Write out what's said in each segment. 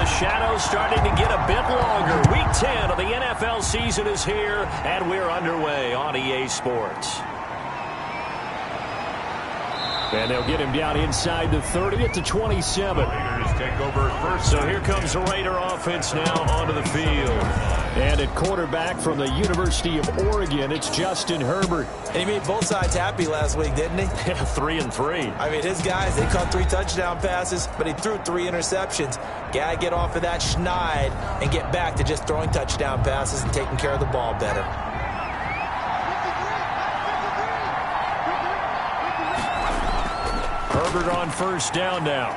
the shadows starting to get a bit longer. Week 10 of the NFL season is here, and we're underway on EA Sports. And they'll get him down inside the 30 at the 27. Raiders take over first. So here comes the Raider offense now onto the field. And at quarterback from the University of Oregon, it's Justin Herbert. And he made both sides happy last week, didn't he? Yeah, 3-3. I mean, his guys, they caught 3 touchdown passes, but he threw 3 interceptions. Gotta get off of that schneid and get back to just throwing touchdown passes and taking care of the ball better. Herbert on first down now.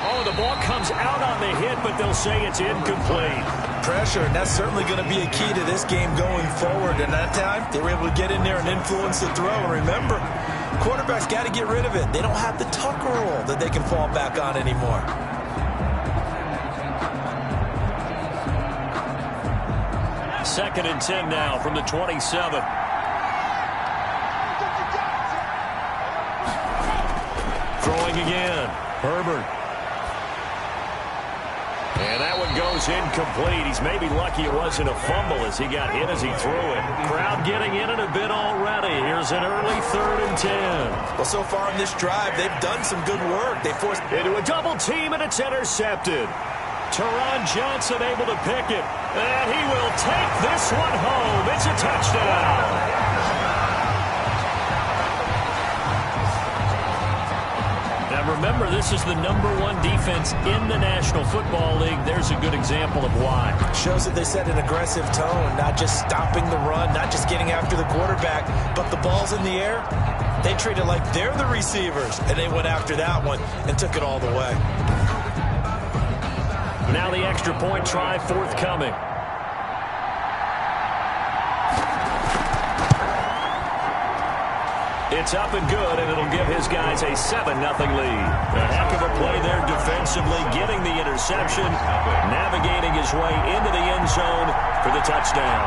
Oh, the ball comes out on the hit, but they'll say it's incomplete. Pressure, and that's certainly going to be a key to this game going forward. And that time, they were able to get in there and influence the throw. And remember, quarterbacks got to get rid of it. They don't have the tuck rule that they can fall back on anymore. Second and 10 now from the 27. Throwing again. Herbert. And that one goes incomplete. He's maybe lucky it wasn't a fumble as he got hit as he threw it. Crowd getting in it a bit already. Here's an early 3rd and 10. Well, so far in this drive, they've done some good work. They forced into a double team, and it's intercepted. Teron Johnson able to pick it. And he will take this one home. It's a touchdown. Now remember, this is the #1 defense in the National Football League. There's a good example of why. Shows that they set an aggressive tone, not just stopping the run, not just getting after the quarterback, but the ball's in the air. They treat it like they're the receivers, and they went after that one and took it all the way. Now the extra point try forthcoming. It's up and good, and it'll give his guys a 7-0 lead. A heck of a play there defensively, getting the interception, navigating his way into the end zone for the touchdown.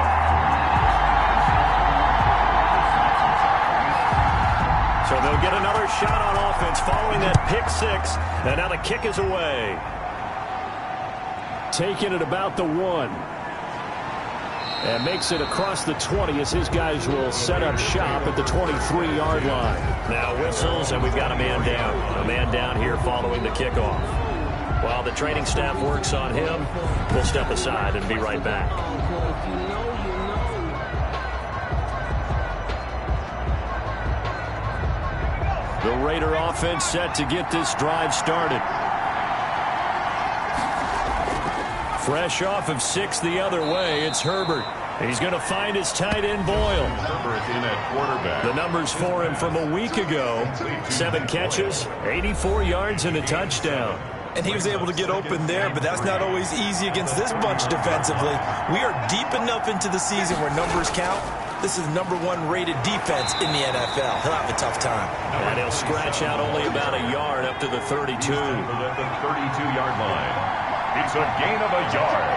So they'll get another shot on offense following that pick 6, and now the kick is away. Taking it about the 1. And makes it across the 20 as his guys will set up shop at the 23-yard line. Now whistles, and we've got a man down. A man down here following the kickoff. While the training staff works on him, we'll step aside and be right back. The Raider offense set to get this drive started. Fresh off of 6 the other way, it's Herbert. He's going to find his tight end Boyle. Herbert in at quarterback. The numbers for him from a week ago. 7 catches, 84 yards, and a touchdown. And he was able to get open there, but that's not always easy against this bunch defensively. We are deep enough into the season where numbers count. This is the #1 rated defense in the NFL. He'll have a tough time. And he'll scratch out only about a yard up to the 32. At the 32-yard line. It's a gain of a yard,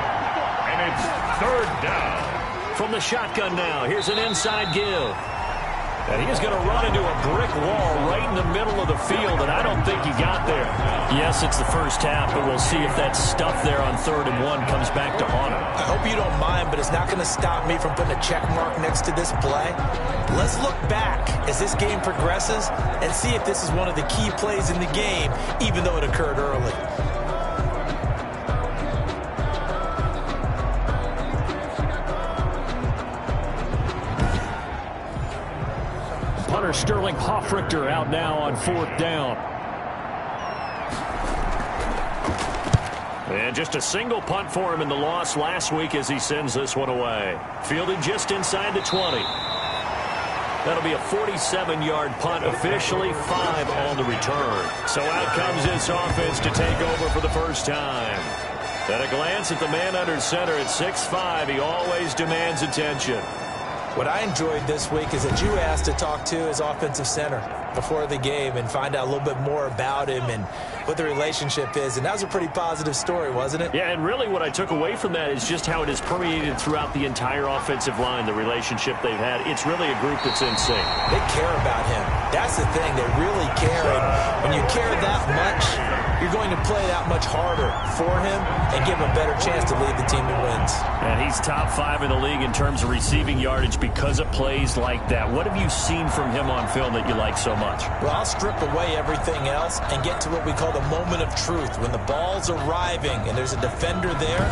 and it's 3rd down. From the shotgun now, here's an inside give. And he is going to run into a brick wall right in the middle of the field, and I don't think he got there. Yes, it's the first half, but we'll see if that stuff there on 3rd and 1 comes back to haunt him. I hope you don't mind, but it's not going to stop me from putting a check mark next to this play. Let's look back as this game progresses and see if this is one of the key plays in the game, even though it occurred early. Punter Sterling Hoffrichter out now on 4th down. And just a single punt for him in the loss last week as he sends this one away. Fielded just inside the 20. That'll be a 47-yard punt, officially 5 on the return. So out comes this offense to take over for the first time. At a glance at the man under center at 6'5", he always demands attention. What I enjoyed this week is that you asked to talk to his offensive center before the game and find out a little bit more about him and what the relationship is. And that was a pretty positive story, wasn't it? Yeah, and really what I took away from that is just how it has permeated throughout the entire offensive line, the relationship they've had. It's really a group that's in sync. They care about him. That's the thing. They really care. And when you care that much, you're going going to play that much harder for him and give him a better chance to lead the team to wins. And he's top 5 in the league in terms of receiving yardage because of plays like that. What have you seen from him on film that you like so much? Well, I'll strip away everything else and get to what we call the moment of truth. When the ball's arriving and there's a defender there,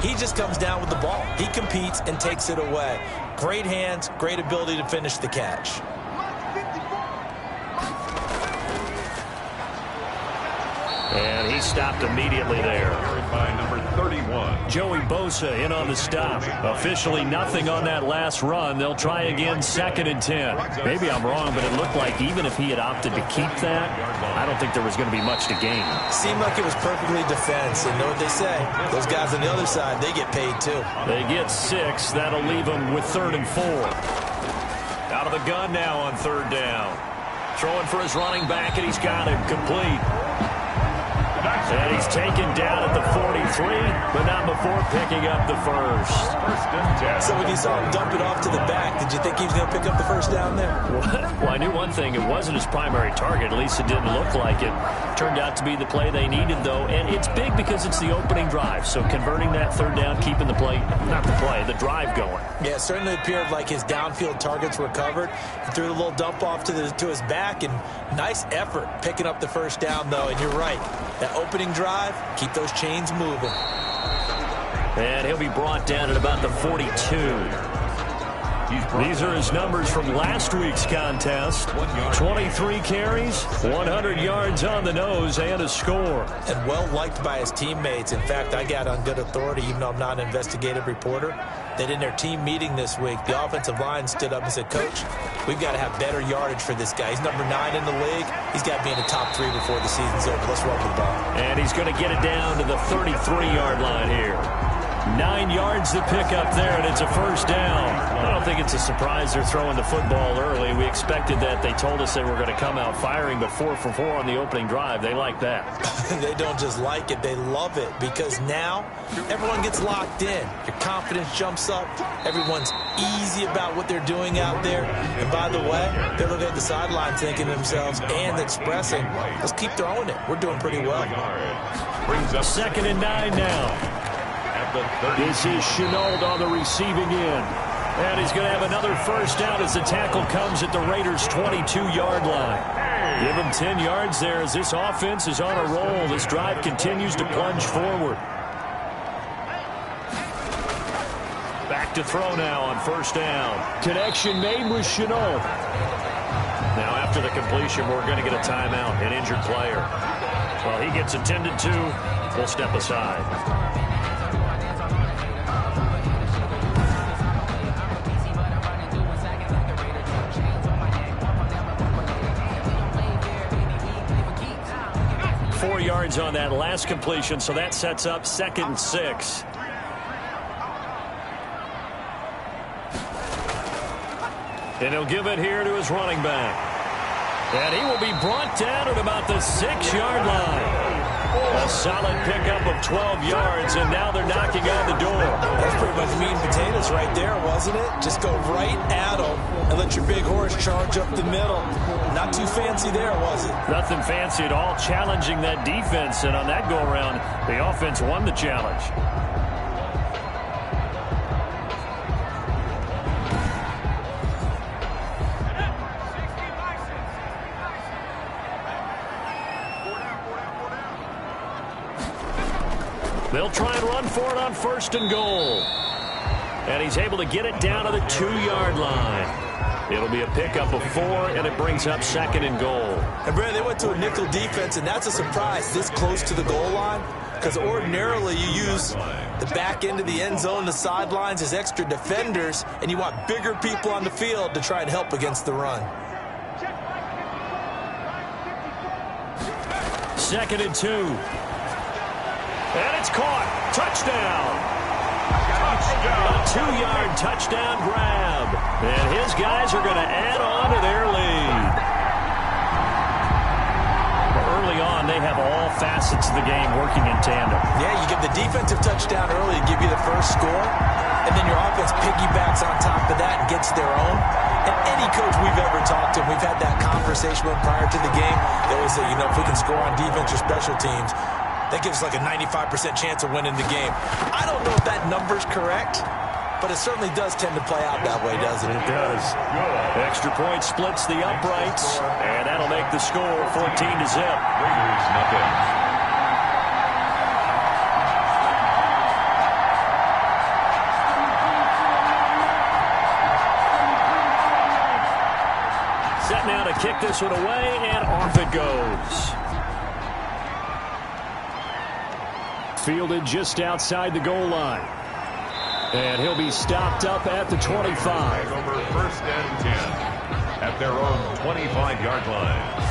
he just comes down with the ball. He competes and takes it away. Great hands, great ability to finish the catch. And he stopped immediately there. By number 31. Joey Bosa in on the stop. Officially nothing on that last run. They'll try again, 2nd and 10. Maybe I'm wrong, but it looked like even if he had opted to keep that, I don't think there was going to be much to gain. Seemed like it was perfectly defense. And know what they say? Those guys on the other side, they get paid too. They get 6. That'll leave them with 3rd and 4. Out of the gun now on 3rd down. Throwing for his running back, and he's got him complete. And he's taken down at the 43, but not before picking up the first. So when you saw him dump it off to the back, did you think he was going to pick up the first down there? Well, I knew one thing. It wasn't his primary target. At least it didn't look like it. Turned out to be the play they needed, though. And it's big because it's the opening drive. So converting that 3rd down, keeping the play, not the play, the drive going. Yeah, it certainly appeared like his downfield targets were covered. He threw a little dump off to his back, and nice effort picking up the first down, though. And you're right. That opening drive, keep those chains moving. And he'll be brought down at about the 42. These are his numbers from last week's contest. 23 carries, 100 yards on the nose, and a score. And well liked by his teammates. In fact, I got on good authority, even though I'm not an investigative reporter, that in their team meeting this week, the offensive line stood up and said, Coach, we've got to have better yardage for this guy. He's number 9 in the league. He's got to be in the top 3 before the season's over. Let's run the ball. And he's going to get it down to the 33-yard line here. 9 yards to pick up there, and it's a first down. I don't think it's a surprise they're throwing the football early. We expected that. They told us they were going to come out firing, but 4 for 4 on the opening drive. They like that. They don't just like it, they love it, because now everyone gets locked in. Your confidence jumps up. Everyone's easy about what they're doing out there. And by the way, they're looking at the sideline thinking to themselves and expressing, let's keep throwing it. We're doing pretty well. 2nd and 9 now. This is Chenault on the receiving end. And he's going to have another first down as the tackle comes at the Raiders' 22-yard line. Give him 10 yards there as this offense is on a roll. This drive continues to plunge forward. Back to throw now on first down. Connection made with Chenault. Now after the completion, we're going to get a timeout, an injured player. Well, he gets attended to. We'll step aside. 4 yards on that last completion, so that sets up 2nd and 6. And he'll give it here to his running back. And he will be brought down at about the 6-yard line. A solid pickup of 12 yards, and now they're knocking on the door. That's pretty much meat and potatoes right there, wasn't it? Just go right at them and let your big horse charge up the middle. Not too fancy there, was it? Nothing fancy at all, challenging that defense, and on that go-around, the offense won the challenge. They'll try and run for it on 1st and goal. And he's able to get it down to the 2-yard line. It'll be a pickup of 4, and it brings up 2nd and goal. And, Brad, they went to a nickel defense, and that's a surprise this close to the goal line, because ordinarily you use the back end of the end zone, the sidelines as extra defenders, and you want bigger people on the field to try and help against the run. 2nd and 2. And it's caught. Touchdown. A 2-yard touchdown grab. And his guys are going to add on to their lead. Early on, they have all facets of the game working in tandem. Yeah, you give the defensive touchdown early to give you the first score, and then your offense piggybacks on top of that and gets their own. And any coach we've ever talked to, we've had that conversation with prior to the game. They always say, you know, if we can score on defense or special teams, that gives us like a 95% chance of winning the game. I don't know if that number's correct, but it certainly does tend to play out that way, doesn't it? It does. Extra point splits the uprights, and that'll make the score 14-0. Raiders nothing. Set now to kick this one away, and off it goes. Fielded just outside the goal line. And he'll be stopped up at the 25. Over 1st and 10 at their own 25-yard line.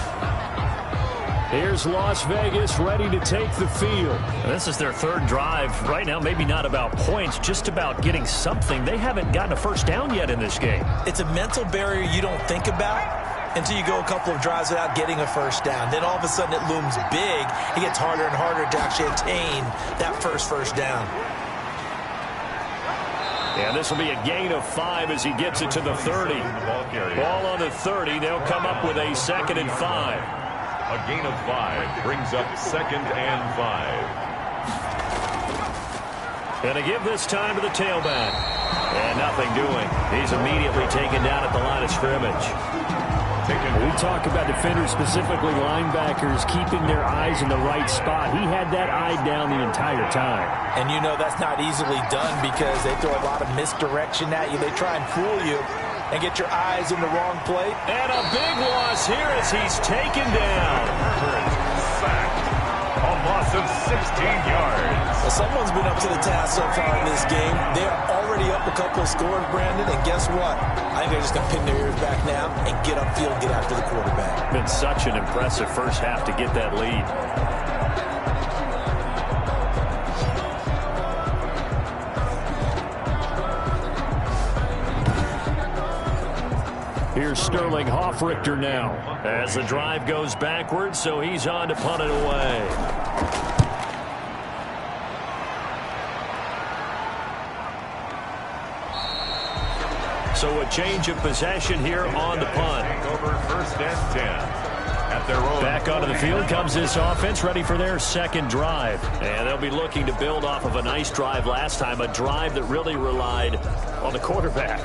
Here's Las Vegas ready to take the field. This is their third drive. Right now, maybe not about points, just about getting something. They haven't gotten a first down yet in this game. It's a mental barrier you don't think about until you go a couple of drives without getting a first down. Then all of a sudden it looms big. It gets harder and harder to actually attain that first down. And this will be a gain of 5 as he gets it to the 30. Ball on the 30. They'll come up with a 2nd and 5. A gain of 5 brings up 2nd and 5. Going to give this time to the tailback. And nothing doing. He's immediately taken down at the line of scrimmage. We talk about defenders, specifically linebackers, keeping their eyes in the right spot. He had that eye down the entire time. And you know that's not easily done because they throw a lot of misdirection at you. They try and fool you and get your eyes in the wrong place. And a big loss here as he's taken down. Sacked. A loss of 16 yards. Well, someone's been up to the task so far in this game. They are already up a couple of scores, Brandon, and guess what? I think they're just going to pin their ears back now and get upfield and get after the quarterback. Been such an impressive first half to get that lead. Here's Sterling Hoffrichter now as the drive goes backwards, so he's on to punt it away. So a change of possession here on the punt. Over 1st and 10 at their own. Back onto the field comes this offense, ready for their second drive. And they'll be looking to build off of a nice drive last time, a drive that really relied on the quarterback.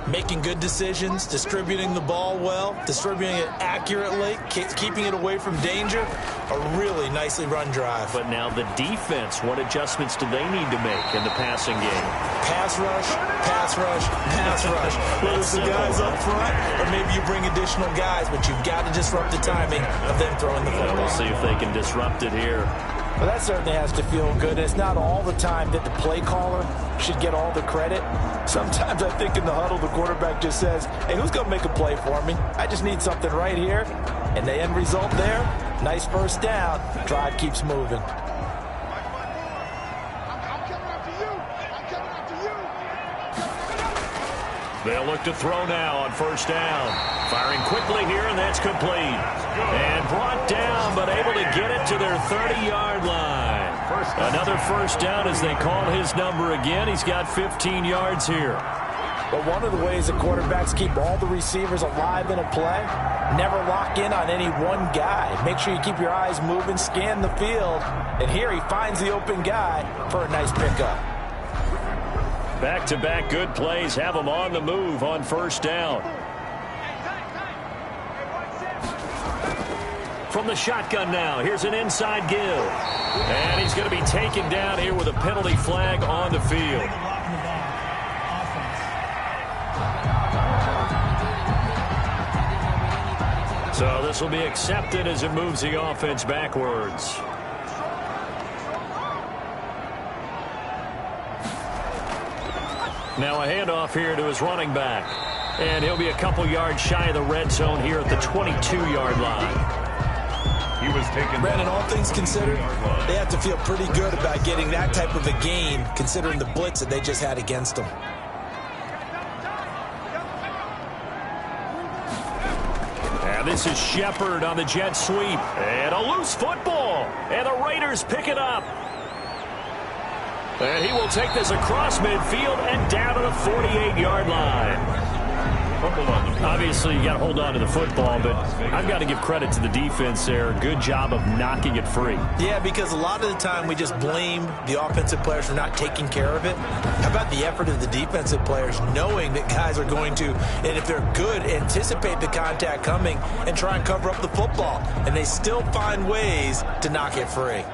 Making good decisions, distributing the ball well, distributing it accurately, keeping it away from danger. A really nicely run drive. But now the defense, what adjustments do they need to make in the passing game? Pass rush, pass rush, pass rush. Whether it's the guys up front or maybe you bring additional guys, but you've got to disrupt the timing of them throwing the football. We'll see if they can disrupt it here. Well, that certainly has to feel good. It's not all the time that the play caller should get all the credit. Sometimes I think in the huddle, the quarterback just says, hey, who's going to make a play for me? I just need something right here. And the end result there, nice first down. Drive keeps moving. They'll look to throw now on first down. Firing quickly here, and that's complete. And brought down, but able to get it to their 30-yard line. Another first down as they call his number again. He's got 15 yards here. But one of the ways that quarterbacks keep all the receivers alive in a play, never lock in on any one guy. Make sure you keep your eyes moving, scan the field. And here he finds the open guy for a nice pickup. Back-to-back good plays have him on the move on first down. From the shotgun now, here's an inside give. And he's going to be taken down here with a penalty flag on the field. So this will be accepted as it moves the offense backwards. Now a handoff here to his running back. And he'll be a couple yards shy of the red zone here at the 22-yard line. He was taken. Brandon, all things considered, they have to feel pretty good about getting that type of a gain, considering the blitz that they just had against them. And this is Shepard on the jet sweep. And a loose football. And the Raiders pick it up. And he will take this across midfield and down to the 48-yard line. Obviously, you got to hold on to the football, but I've got to give credit to the defense there. Good job of knocking it free. Yeah, because a lot of the time we just blame the offensive players for not taking care of it. How about the effort of the defensive players knowing that guys are going to, and if they're good, anticipate the contact coming and try and cover up the football, and they still find ways to knock it free.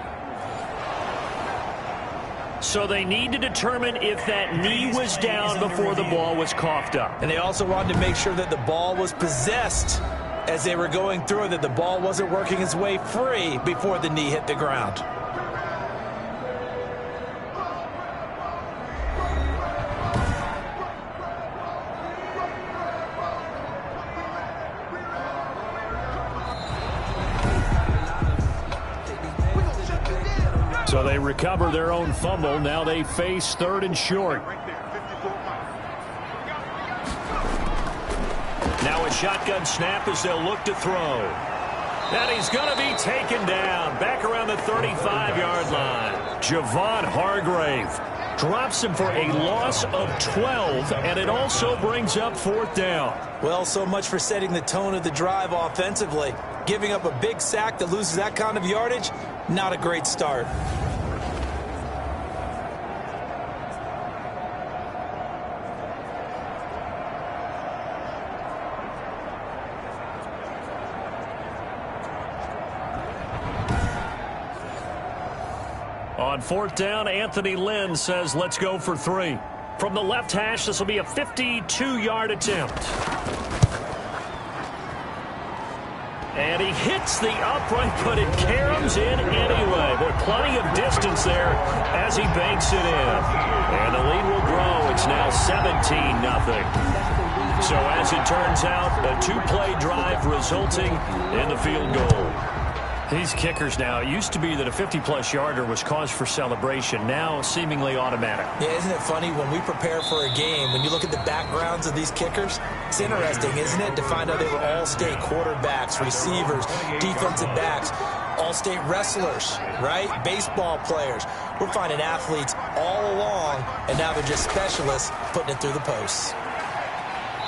So they need to determine if that knee was down before the ball was coughed up. And they also wanted to make sure that the ball was possessed as they were going through, that the ball wasn't working its way free before the knee hit the ground. So they recover their own fumble. Now they face 3rd and short. Now a shotgun snap as they'll look to throw. And he's going to be taken down back around the 35-yard line. Javon Hargrave drops him for a loss of 12, and it also brings up 4th down. Well, so much for setting the tone of the drive offensively. Giving up a big sack that loses that kind of yardage, not a great start. On 4th down, Anthony Lynn says, let's go for 3. From the left hash, this will be a 52-yard attempt. And he hits the upright, but it caroms in anyway. But plenty of distance there as he banks it in. And the lead will grow. It's now 17-0. So as it turns out, a 2-play drive resulting in the field goal. These kickers now, it used to be that a 50-plus yarder was cause for celebration. Now seemingly automatic. Yeah, isn't it funny when we prepare for a game, when you look at the backgrounds of these kickers, it's interesting, isn't it, to find out they were all-state quarterbacks, receivers, defensive backs, all-state wrestlers, right? Baseball players. We're finding athletes all along, and now they're just specialists putting it through the posts.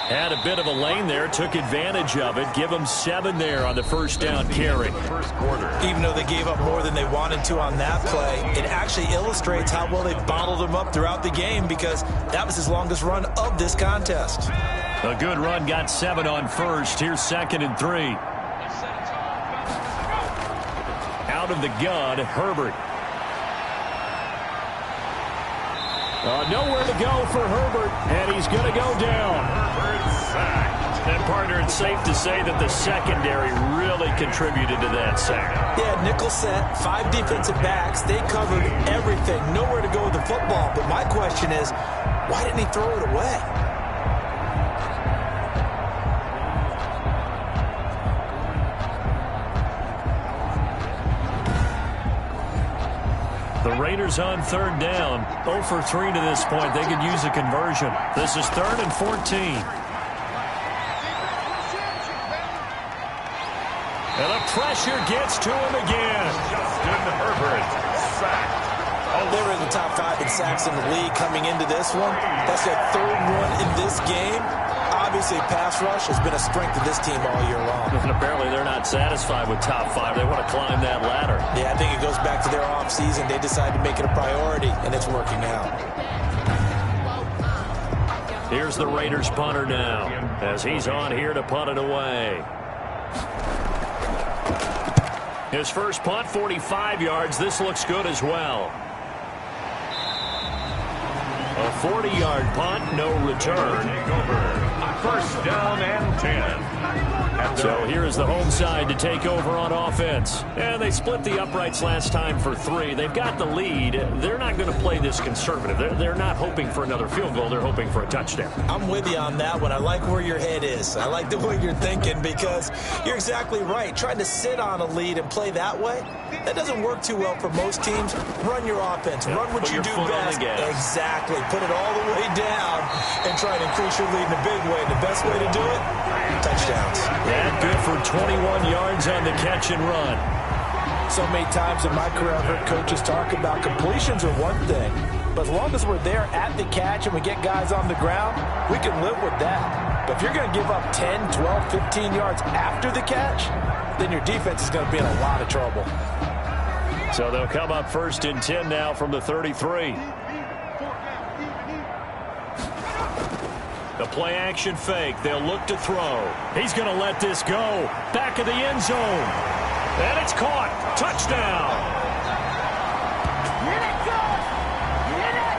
Had a bit of a lane there, took advantage of it. Give them 7 there on the 1st down carry. First quarter. Even though they gave up more than they wanted to on that play, it actually illustrates how well they bottled them up throughout the game, because that was his longest run of this contest. A good run, got 7 on 1st. Here's 2nd and 3. Out of the gun, Herbert. Nowhere to go for Herbert, and he's going to go down. Herbert sacked. And, partner, it's safe to say that the secondary really contributed to that sack. Yeah, nickel set, 5 defensive backs. They covered everything. Nowhere to go with the football. But my question is, why didn't he throw it away? The Raiders on 3rd down. 0 for 3 to this point. They could use a conversion. This is 3rd and 14. And the pressure gets to him again. Justin Herbert sacked. Oh, they were in the top 5 in sacks in the league coming into this one. That's their 3rd one in this game. Obviously, pass rush has been a strength of this team all year long. And apparently they're not satisfied with top 5. They want to climb that ladder. Yeah, I think it goes back to their offseason. They decided to make it a priority, and it's working out. Here's the Raiders punter now, as he's on here to punt it away. His first punt, 45 yards. This looks good as well. A 40-yard punt, no return. Take over. 1st down and 10. So here is the home side to take over on offense. And they split the uprights last time for 3. They've got the lead. They're not going to play this conservative. They're not hoping for another field goal. They're hoping for a touchdown. I'm with you on that one. I like where your head is. I like the way you're thinking, because you're exactly right. Trying to sit on a lead and play that way, that doesn't work too well for most teams. Run your offense. Run what you do best. Exactly. Put it all the way down and try to increase your lead in a big way. The best way to do it, touchdowns. And good for 21 yards on the catch and run. So many times in my career, I've heard coaches talk about completions are one thing, But as long as we're there at the catch and we get guys on the ground, we can live with that. But if you're going to give up 10, 12, 15 yards after the catch, then your defense is going to be in a lot of trouble. So they'll come up 1st and 10 now from the 33. The play action fake. They'll look to throw. He's going to let this go. Back of the end zone. And it's caught. Touchdown.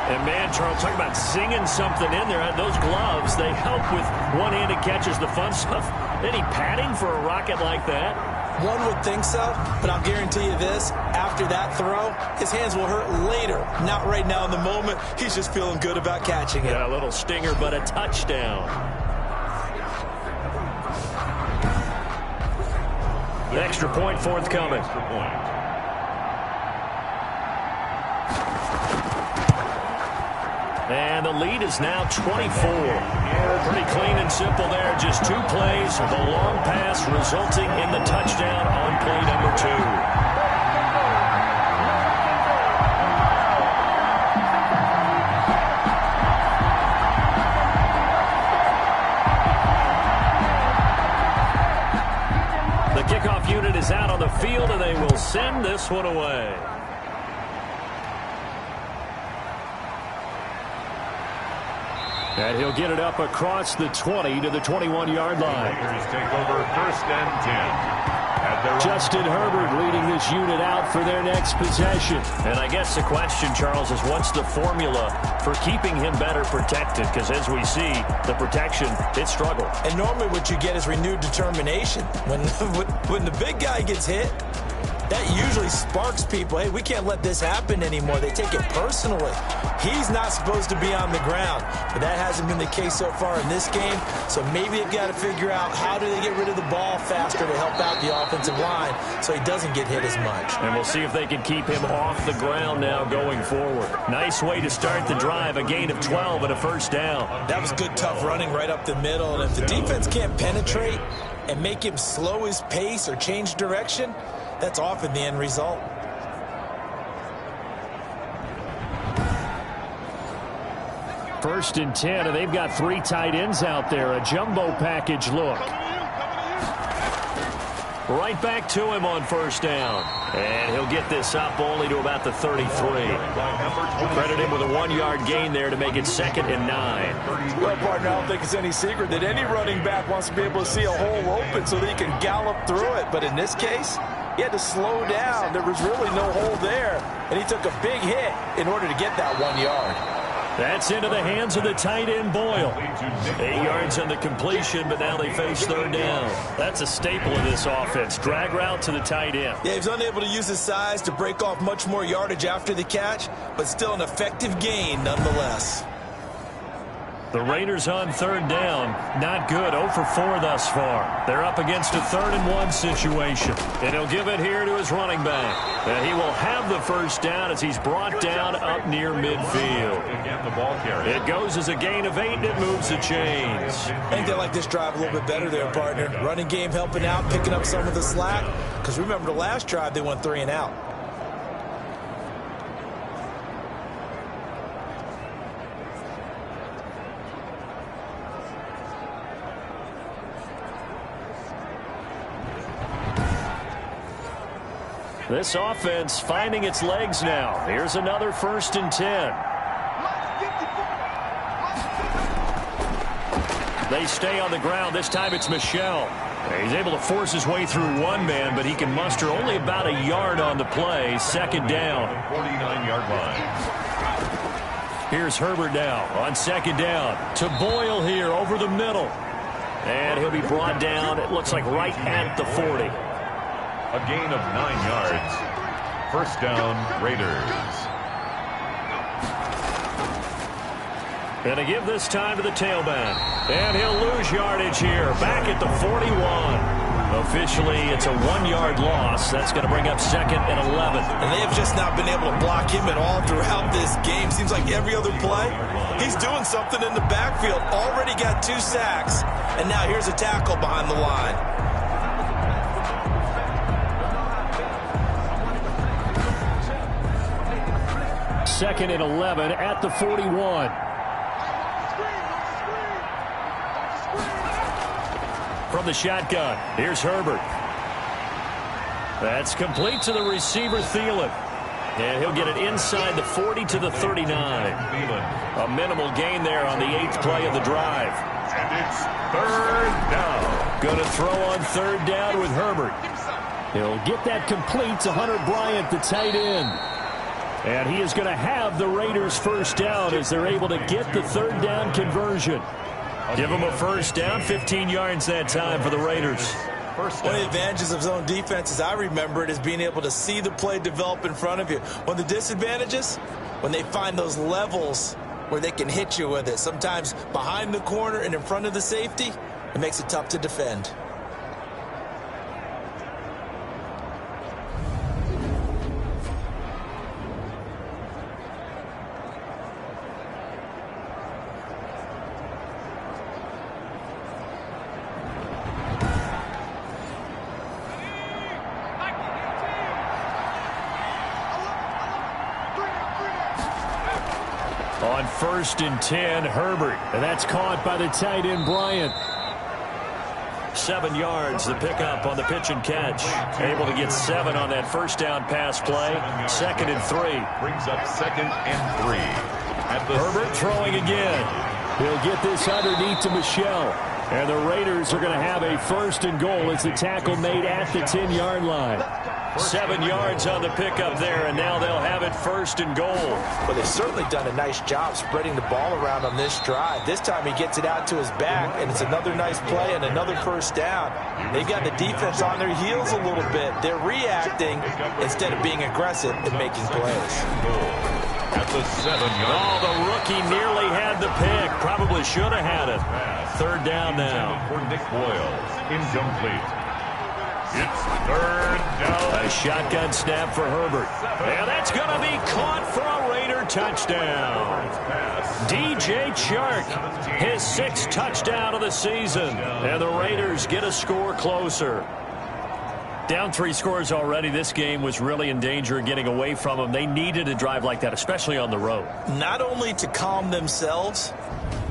And man, Charles, talk about singing something in there. Those gloves, they help with one-handed catches, the fun stuff. Any padding for a rocket like that? One would think so, but I'll guarantee you this. After that throw, his hands will hurt later. Not right now in the moment. He's just feeling good about catching it. Yeah, a little stinger, but a touchdown. The extra point forthcoming. Extra point. And the lead is now 24. Pretty clean and simple there. Just 2 plays. The long pass resulting in the touchdown on play number 2. The kickoff unit is out on the field, and they will send this one away. And he'll get it up across the 20 to the 21-yard line. Lakers take over 1st and 10. Justin Herbert leading this unit out for their next possession. And I guess the question, Charles, is what's the formula for keeping him better protected? Because as we see, the protection, it struggled. And normally what you get is renewed determination. When the big guy gets hit, that usually sparks people. Hey, we can't let this happen anymore. They take it personally. He's not supposed to be on the ground, but that hasn't been the case so far in this game. So maybe they've got to figure out how do they get rid of the ball faster to help out the offensive line so he doesn't get hit as much. And we'll see if they can keep him off the ground now going forward. Nice way to start the drive, a gain of 12 and a 1st down. That was good, tough running right up the middle. And if the defense can't penetrate and make him slow his pace or change direction, that's often the end result. First and 10, and they've got 3 tight ends out there. A jumbo package look. Right back to him on 1st down. And he'll get this up only to about the 33. Credit him with a 1-yard gain there to make it 2nd and 9. Well, partner, I don't think it's any secret that any running back wants to be able to see a hole open so that he can gallop through it. But in this case, he had to slow down. There was really no hole there. And he took a big hit in order to get that 1 yard. That's into the hands of the tight end, Boyle. 8 yards on the completion, but now they face 3rd down. That's a staple of this offense. Drag route to the tight end. Yeah, he was unable to use his size to break off much more yardage after the catch, but still an effective gain nonetheless. The Raiders on 3rd down. Not good. 0 for 4 thus far. They're up against a 3rd and 1 situation. And he'll give it here to his running back. And he will have the 1st down as he's brought down up near midfield. Again, the ball carrier. It goes as a gain of 8, and it moves the chains. I think they like this drive a little bit better there, partner. Running game helping out, picking up some of the slack. Because remember, the last drive, they went 3 and out. This offense finding its legs now. Here's another 1st and 10. They stay on the ground. This time it's Michel. He's able to force his way through 1 man, but he can muster only about a yard on the play. 2nd down. 49-yard line. Here's Herbert now on 2nd down. To Boyle here over the middle. And he'll be brought down, it looks like right at the 40. A gain of 9 yards. 1st down, Raiders. And to give this time to the tailback. And he'll lose yardage here. Back at the 41. Officially, it's a 1-yard loss. That's going to bring up 2nd and 11. And they have just not been able to block him at all throughout this game. Seems like every other play, he's doing something in the backfield. Already got 2 sacks. And now here's a tackle behind the line. 2nd and 11 at the 41. From the shotgun, here's Herbert. That's complete to the receiver, Thielen. And he'll get it inside the 40 to the 39. A minimal gain there on the 8th play of the drive. And it's 3rd down. Going to throw on 3rd down with Herbert. He'll get that complete to Hunter Bryant, the tight end. And he is going to have the Raiders' first down as they're able to get the 3rd down conversion. Give them a first down, 15 yards that time for the Raiders. One of the advantages of zone defense, as I remember it, is being able to see the play develop in front of you. One of the disadvantages, when they find those levels where they can hit you with it, sometimes behind the corner and in front of the safety, it makes it tough to defend. On 1st and 10, Herbert. And that's caught by the tight end, Bryant. 7 yards, the pickup on the pitch and catch. Able to get 7 on that first down pass play. 2nd and 3. Brings up 2nd and 3. Herbert throwing again. He'll get this underneath to Michel. And the Raiders are going to have a 1st and goal as the tackle made at the 10-yard line. 7 yards on the pickup there, and now they'll have it 1st and goal. Well, they've certainly done a nice job spreading the ball around on this drive. This time he gets it out to his back, and it's another nice play and another first down. They've got the defense on their heels a little bit. They're reacting instead of being aggressive and making plays. At the 7-yard. Oh, the rookie nearly had the pick. Probably should have had it. 3rd down now. For Nick Boyles. Incomplete. It's 3rd down. A shotgun snap for Herbert. And that's going to be caught for a Raider touchdown. DJ Chark, his 6th touchdown of the season. And the Raiders get a score closer. Down 3 scores already. This game was really in danger of getting away from them. They needed a drive like that, especially on the road. Not only to calm themselves,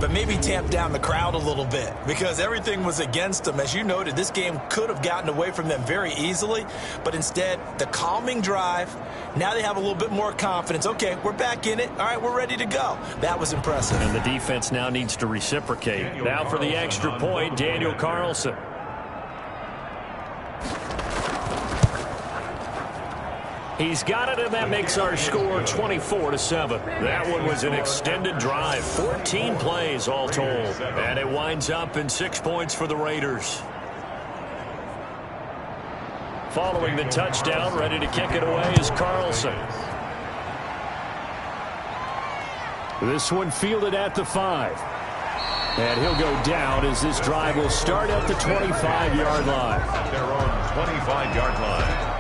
but maybe tamp down the crowd a little bit because everything was against them. As you noted, this game could have gotten away from them very easily, but instead, the calming drive, now they have a little bit more confidence. Okay, we're back in it. All right, we're ready to go. That was impressive. And the defense now needs to reciprocate. Now for the extra point, Daniel Carlson. He's got it, and that makes our score 24-7. That one was an extended drive, 14 plays all told. And it winds up in 6 points for the Raiders. Following the touchdown, ready to kick it away is Carlson. This one fielded at the 5. And he'll go down as this drive will start at the 25-yard line. Their own 25-yard line.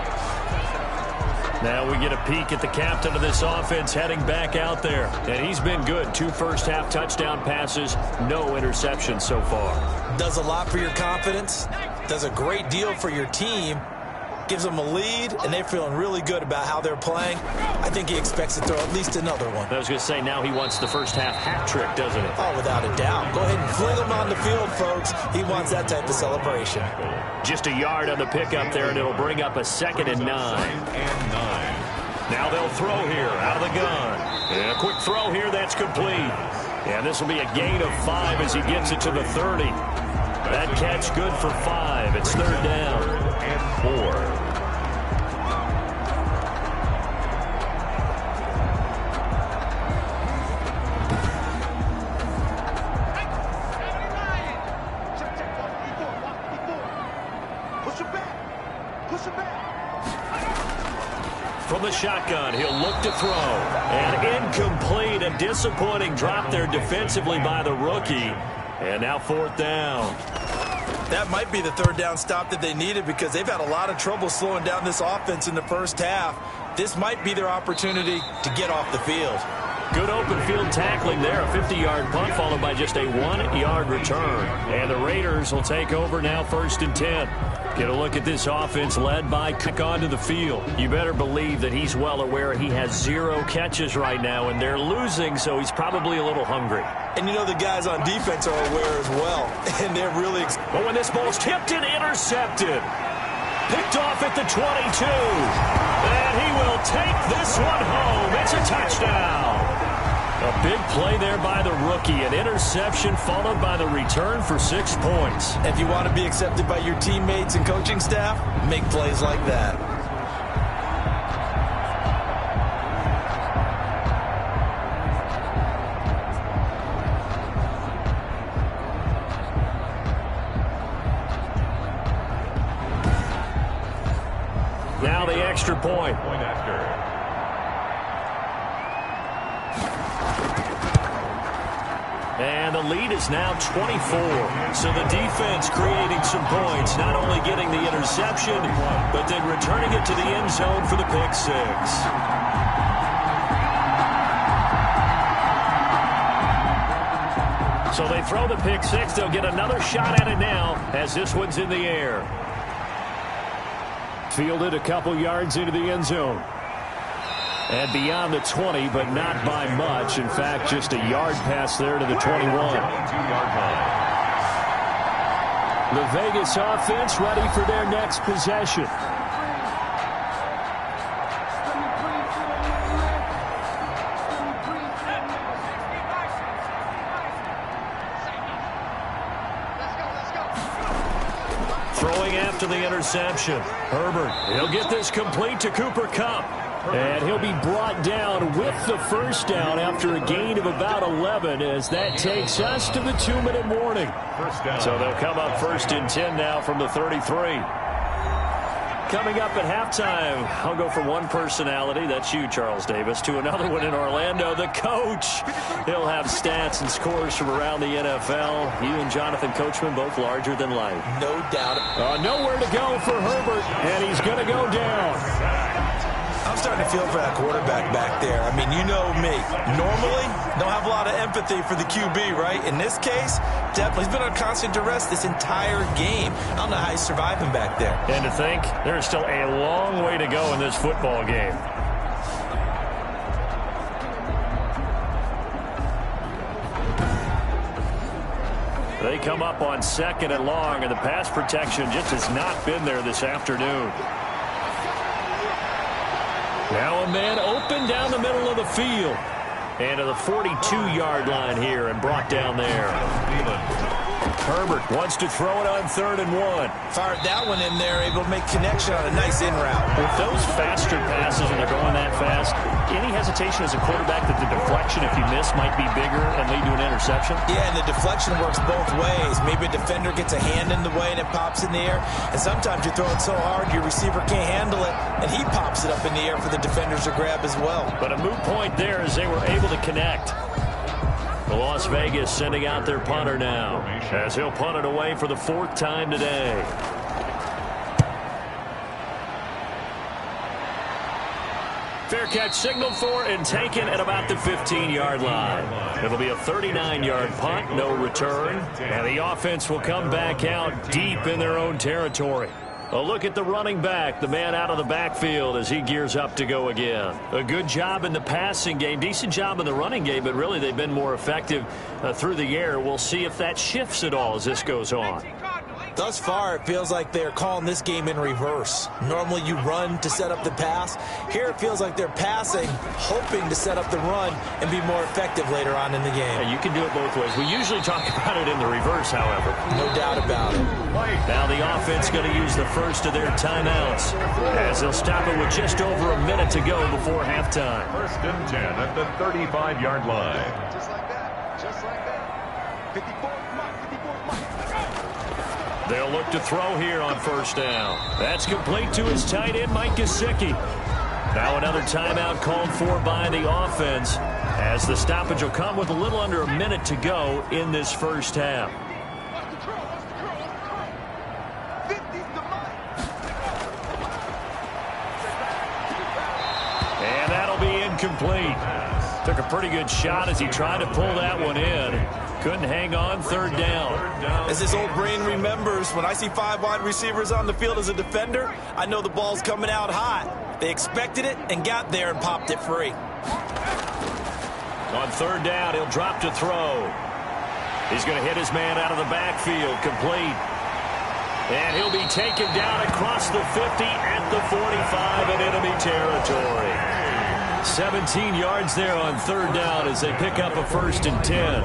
Now we get a peek at the captain of this offense heading back out there. And he's been good. 2 first-half touchdown passes, no interceptions so far. Does a lot for your confidence. Does a great deal for your team. Gives them a lead, and they're feeling really good about how they're playing. I think he expects to throw at least another one. I was going to say, now he wants the first-half hat trick, doesn't he? Oh, without a doubt. Go ahead and fling him on the field, folks. He wants that type of celebration. Just a yard on the pickup there, and it'll bring up a 2nd and 9. Now they'll throw here out of the gun. And a quick throw here, that's complete. And this will be a gain of 5 as he gets it to the 30. That catch good for 5. It's 3rd down. And 4. From the shotgun, he'll look to throw. And incomplete. A disappointing drop there defensively by the rookie. And now 4th down. That might be the 3rd down stop that they needed because they've had a lot of trouble slowing down this offense in the first half. This might be their opportunity to get off the field. Good open field tackling there. A 50-yard punt followed by just a 1-yard return. And the Raiders will take over now 1st and 10. Get a look at this offense led by Cook onto the field. You better believe that he's well aware he has 0 catches right now, and they're losing, so he's probably a little hungry. And you know the guys on defense are aware as well, and they're really... But when this ball's tipped and intercepted, picked off at the 22, and he will take this one home. It's a touchdown. A big play there by the rookie. An interception followed by the return for 6 points. If you want to be accepted by your teammates and coaching staff, make plays like that. Now the extra point. Point after. And the lead is now 24. So the defense creating some points, not only getting the interception, but then returning it to the end zone for the pick 6. So they throw the pick 6. They'll get another shot at it now as this one's in the air. Fielded a couple yards into the end zone. And beyond the 20, but not by much. In fact, just a yard pass there to the 21. 22-yard line. The Vegas offense ready for their next possession. Throwing after the interception. Herbert, he'll get this complete to Cooper Kupp. And he'll be brought down with the first down after a gain of about 11 as that takes us to the 2-minute warning. First down. So they'll come up 1st and 10 now from the 33. Coming up at halftime, I'll go from one personality, that's you, Charles Davis, to another one in Orlando, the coach. He'll have stats and scores from around the NFL. You and Jonathan Coachman both larger than life. No doubt. Nowhere to go for Herbert, and he's going to go down. I'm starting to feel for that quarterback back there. I mean, you know me. Normally, don't have a lot of empathy for the QB, right? In this case, definitely. He's been on constant duress this entire game. I don't know how he's surviving back there. And to think, there's still a long way to go in this football game. They come up on 2nd and long, and the pass protection just has not been there this afternoon. Now a man open down the middle of the field. And to the 42-yard line here and brought down there. Herbert wants to throw it on 3rd and 1. Fired that one in there, able to make connection on a nice in route. With those faster passes when they're going that fast, any hesitation as a quarterback that the deflection, if you miss, might be bigger and lead to an interception? Yeah, and the deflection works both ways. Maybe a defender gets a hand in the way and it pops in the air. And sometimes you throw it so hard your receiver can't handle it, and he pops it up in the air for the defenders to grab as well. But a moot point there as they were able to connect. The Las Vegas sending out their punter now as he'll punt it away for the 4th time today. Fair catch signaled for and taken at about the 15-yard line. It'll be a 39-yard punt, no return, and the offense will come back out deep in their own territory. A look at the running back, the man out of the backfield as he gears up to go again. A good job in the passing game, decent job in the running game, but really they've been more effective through the air. We'll see if that shifts at all as this goes on. Thus far, it feels like they're calling this game in reverse. Normally you run to set up the pass. Here it feels like they're passing, hoping to set up the run and be more effective later on in the game. Yeah, you can do it both ways. We usually talk about it in the reverse, however. No doubt about it. Now the offense going to use the first of their timeouts as they'll stop it with just over a minute to go before halftime. 1st and 10 at the 35-yard line. Just like that. Just like that. 54. They'll look to throw here on 1st down. That's complete to his tight end, Mike Gesicki. Now another timeout called for by the offense as the stoppage will come with a little under a minute to go in this first half. And that'll be incomplete. Took a pretty good shot as he tried to pull that one in. Couldn't hang on, third down. As his old brain remembers, when I see 5 wide receivers on the field as a defender, I know the ball's coming out hot. They expected it and got there and popped it free. On third down, he'll drop to throw. He's going to hit his man out of the backfield, complete. And he'll be taken down across the 50 at the 45 in enemy territory. 17 yards there on third down as they pick up a 1st and 10.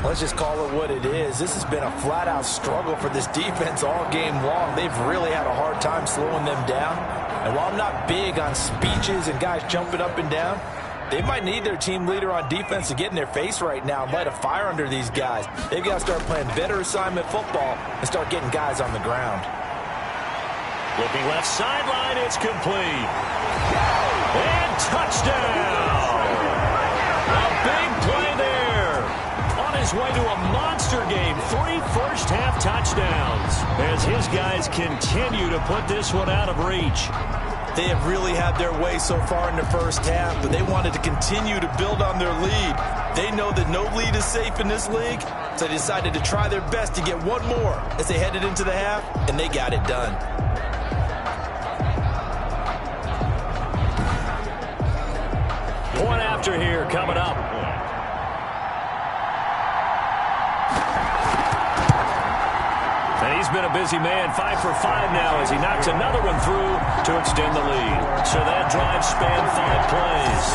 Let's just call it what it is. This has been a flat-out struggle for this defense all game long. They've really had a hard time slowing them down. And while I'm not big on speeches and guys jumping up and down, they might need their team leader on defense to get in their face right now and light a fire under these guys. They've got to start playing better assignment football and start getting guys on the ground. Looking left sideline, it's complete. And touchdown! A big play there. On his way to a monster game, 3 first-half touchdowns as his guys continue to put this one out of reach. They have really had their way so far in the first half, but they wanted to continue to build on their lead. They know that no lead is safe in this league, so they decided to try their best to get one more as they headed into the half, and they got it done. Point after here coming up. And he's been a busy man, 5 for 5 now as he knocks another one through to extend the lead. So that drive spanned 5 plays.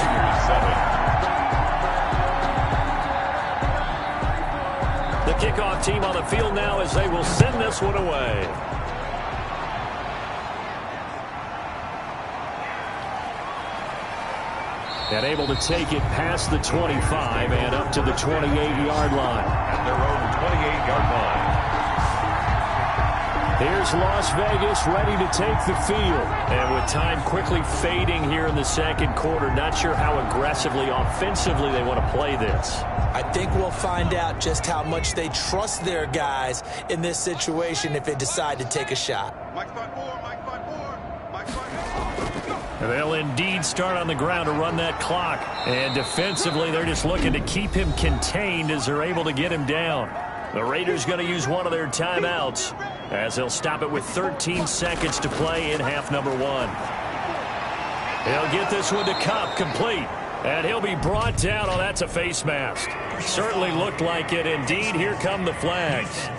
The kickoff team on the field now as they will send this one away. And able to take it past the 25 and up to the 28-yard line. At their own 28-yard line. Here's Las Vegas ready to take the field. And with time quickly fading here in the second quarter, not sure how aggressively, offensively they want to play this. I think we'll find out just how much they trust their guys in this situation if they decide to take a shot. And they'll indeed start on the ground to run that clock. And defensively, they're just looking to keep him contained as they're able to get him down. The Raiders going to use one of their timeouts as they'll stop it with 13 seconds to play in half number 1. He'll get this one to Kupp, complete. And he'll be brought down. Oh, that's a face mask. Certainly looked like it. Indeed, here come the flags.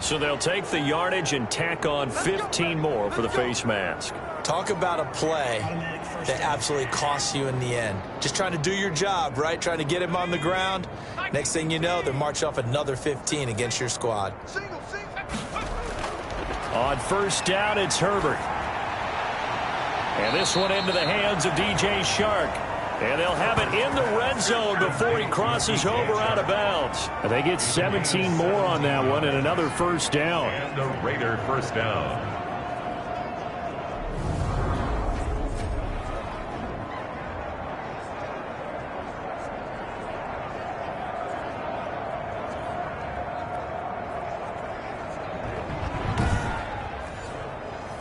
So they'll take the yardage and tack on 15 more for the face mask. Talk about a play that absolutely costs you in the end. Just trying to do your job, right? Trying to get him on the ground. Next thing you know, they're marching off another 15 against your squad. On first down, it's Herbert. And this one into the hands of DJ Shark. And they'll have it in the red zone before he crosses over out of bounds. And they get 17 more on that one and another first down. And the Raider first down.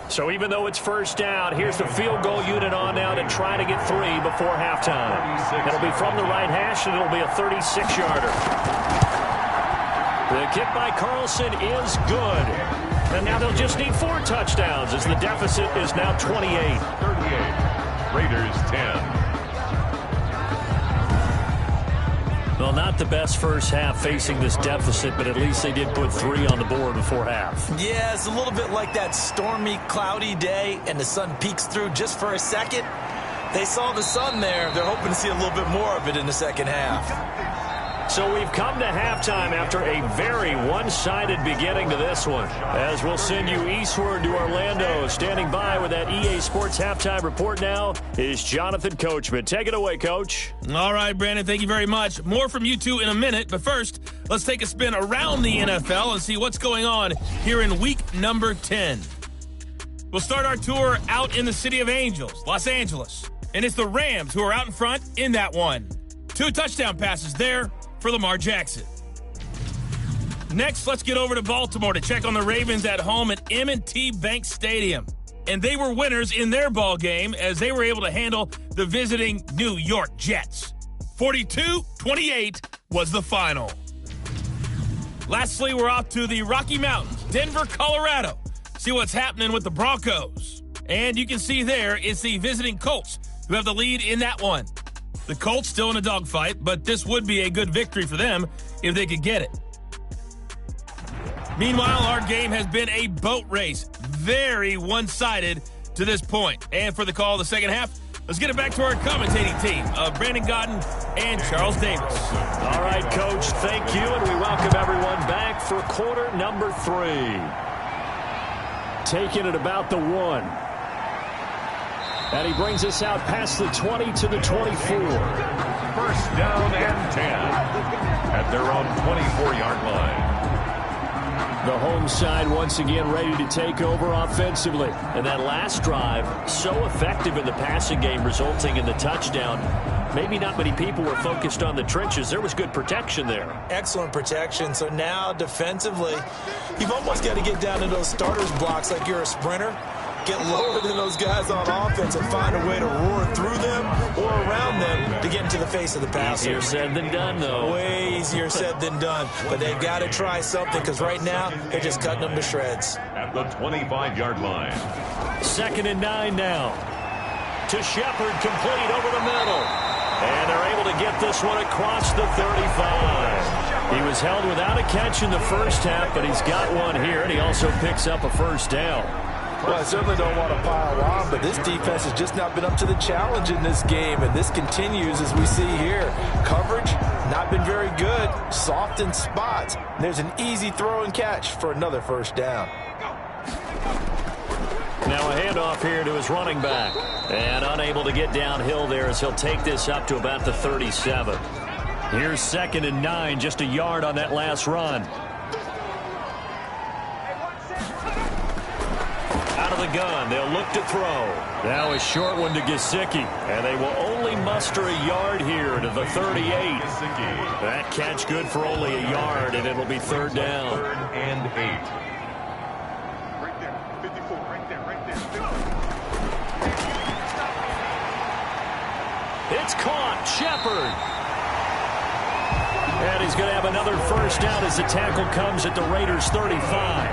So even though it's first down, here's the field goal unit on now to try to get 3 before halftime. It'll be from the right hash, and it'll be a 36-yarder. The kick by Carlson is good. And now they'll just need 4 touchdowns as the deficit is now 28. 38. Raiders 10. Well, not the best first half facing this deficit, but at least they did put 3 on the board before half. Yeah, it's a little bit like that stormy, cloudy day, and the sun peeks through just for a second. They saw the sun there. They're hoping to see a little bit more of it in the second half. So we've come to halftime after a very one-sided beginning to this one. As we'll send you eastward to Orlando. Standing by with that EA Sports halftime report now is Jonathan Coachman. Take it away, Coach. All right, Brandon, thank you very much. More from you two in a minute, but first, let's take a spin around the NFL and see what's going on here in week number 10. We'll start our tour out in the city of Angels, Los Angeles. And it's the Rams who are out in front in that one. 2 touchdown passes there for Lamar Jackson. Next, let's get over to Baltimore to check on the Ravens at home at M&T Bank Stadium. and they were winners in their ball game as they were able to handle the visiting New York Jets. 42-28 was the final. Lastly, we're off to the Rocky Mountains, Denver, Colorado. See what's happening with the Broncos. And you can see there it's the visiting Colts who have the lead in that one. The Colts still in a dogfight, but this would be a good victory for them if they could get it. Meanwhile, our game has been a boat race. Very one-sided to this point. And for the call of the second half, let's get it back to our commentating team of Brandon Godden and Charles Davis. All right, Coach, thank you, and we welcome everyone back for quarter number 3. Taking it about the 1. And he brings us out past the 20 to the 24. First down and 10 at their own 24-yard line. The home side once again ready to take over offensively. And that last drive, so effective in the passing game, resulting in the touchdown. Maybe not many people were focused on the trenches. There was good protection there. Excellent protection. So now defensively, you've almost got to get down to those starters blocks like you're a sprinter. Get lower than those guys on offense and find a way to roar through them or around them to get into the face of the passer. Easier said than done, though. Way easier said than done. But they've got to try something because right now they're just cutting them to shreds. At the 25-yard line. 2nd and 9 now. To Shepard, complete over the middle. And they're able to get this one across the 35. He was held without a catch in the first half, but he's got one here, and he also picks up a first down. Well, I certainly don't want to pile on, but this defense has just not been up to the challenge in this game, and this continues as we see here. Coverage, not been very good, soft in spots. And there's an easy throw and catch for another first down. Now a handoff here to his running back. And unable to get downhill there as he'll take this up to about the 37. Here's 2nd and 9, just a yard on that last run. Out of the gun, they'll look to throw. Now a short one to Gesicki, and they will only muster a yard here to the 38. That catch good for only a yard, and it'll be 3rd down. 3rd and 8. Right there, 54, right there, right there. It's caught, Shepard. And he's going to have another first down as the tackle comes at the Raiders' 35.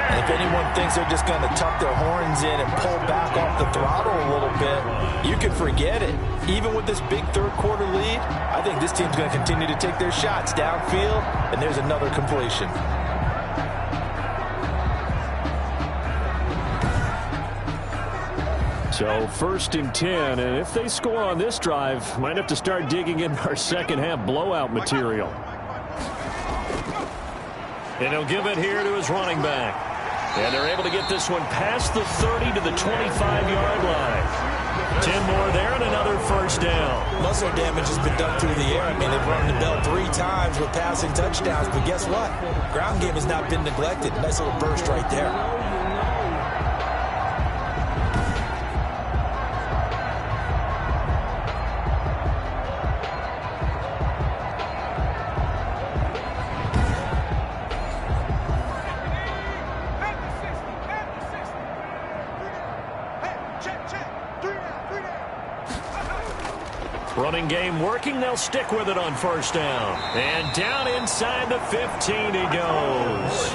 And if anyone thinks they're just going to tuck their horns in and pull back off the throttle a little bit, you can forget it. Even with this big third-quarter lead, I think this team's going to continue to take their shots downfield, and there's another completion. So 1st and 10, and if they score on this drive, might have to start digging in our second-half blowout material. And he'll give it here to his running back. And they're able to get this one past the 30 to the 25-yard line. 10 more there and another first down. Muscle damage has been done through the air. I mean, they've rung the bell 3 times with passing touchdowns, but guess what? Ground game has not been neglected. Nice little burst right there. Running game working. They'll stick with it on first down. And down inside the 15 he goes.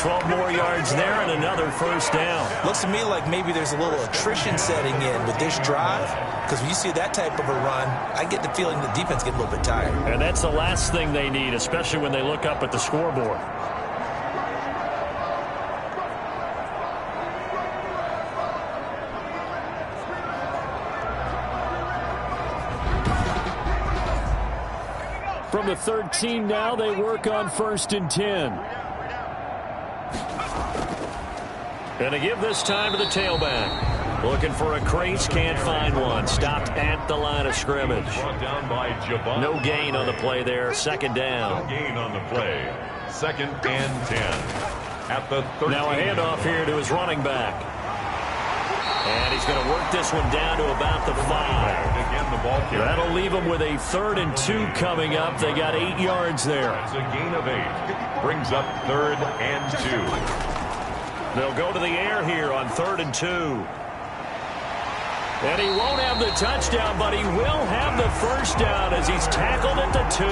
12 more yards there and another first down. Looks to me like maybe there's a little attrition setting in with this drive, because when you see that type of a run, I get the feeling the defense gets a little bit tired. And that's the last thing they need, especially when they look up at the scoreboard. From the 13 now, they work on 1st and 10. Going to give this time to the tailback. Looking for a crease, can't find one. Stopped at the line of scrimmage. Brought down by Javon. No gain on the play there. 2nd down. No gain on the play. 2nd and 10. At the 13. Now a handoff here to his running back. And he's going to work this one down to about the 5. Again, the ball carrier. That'll leave them with a 3rd and 2 coming up. They got 8 yards there. That's a gain of 8. Brings up 3rd and 2. They'll go to the air here on 3rd and 2. And he won't have the touchdown, but he will have the first down as he's tackled at the 2.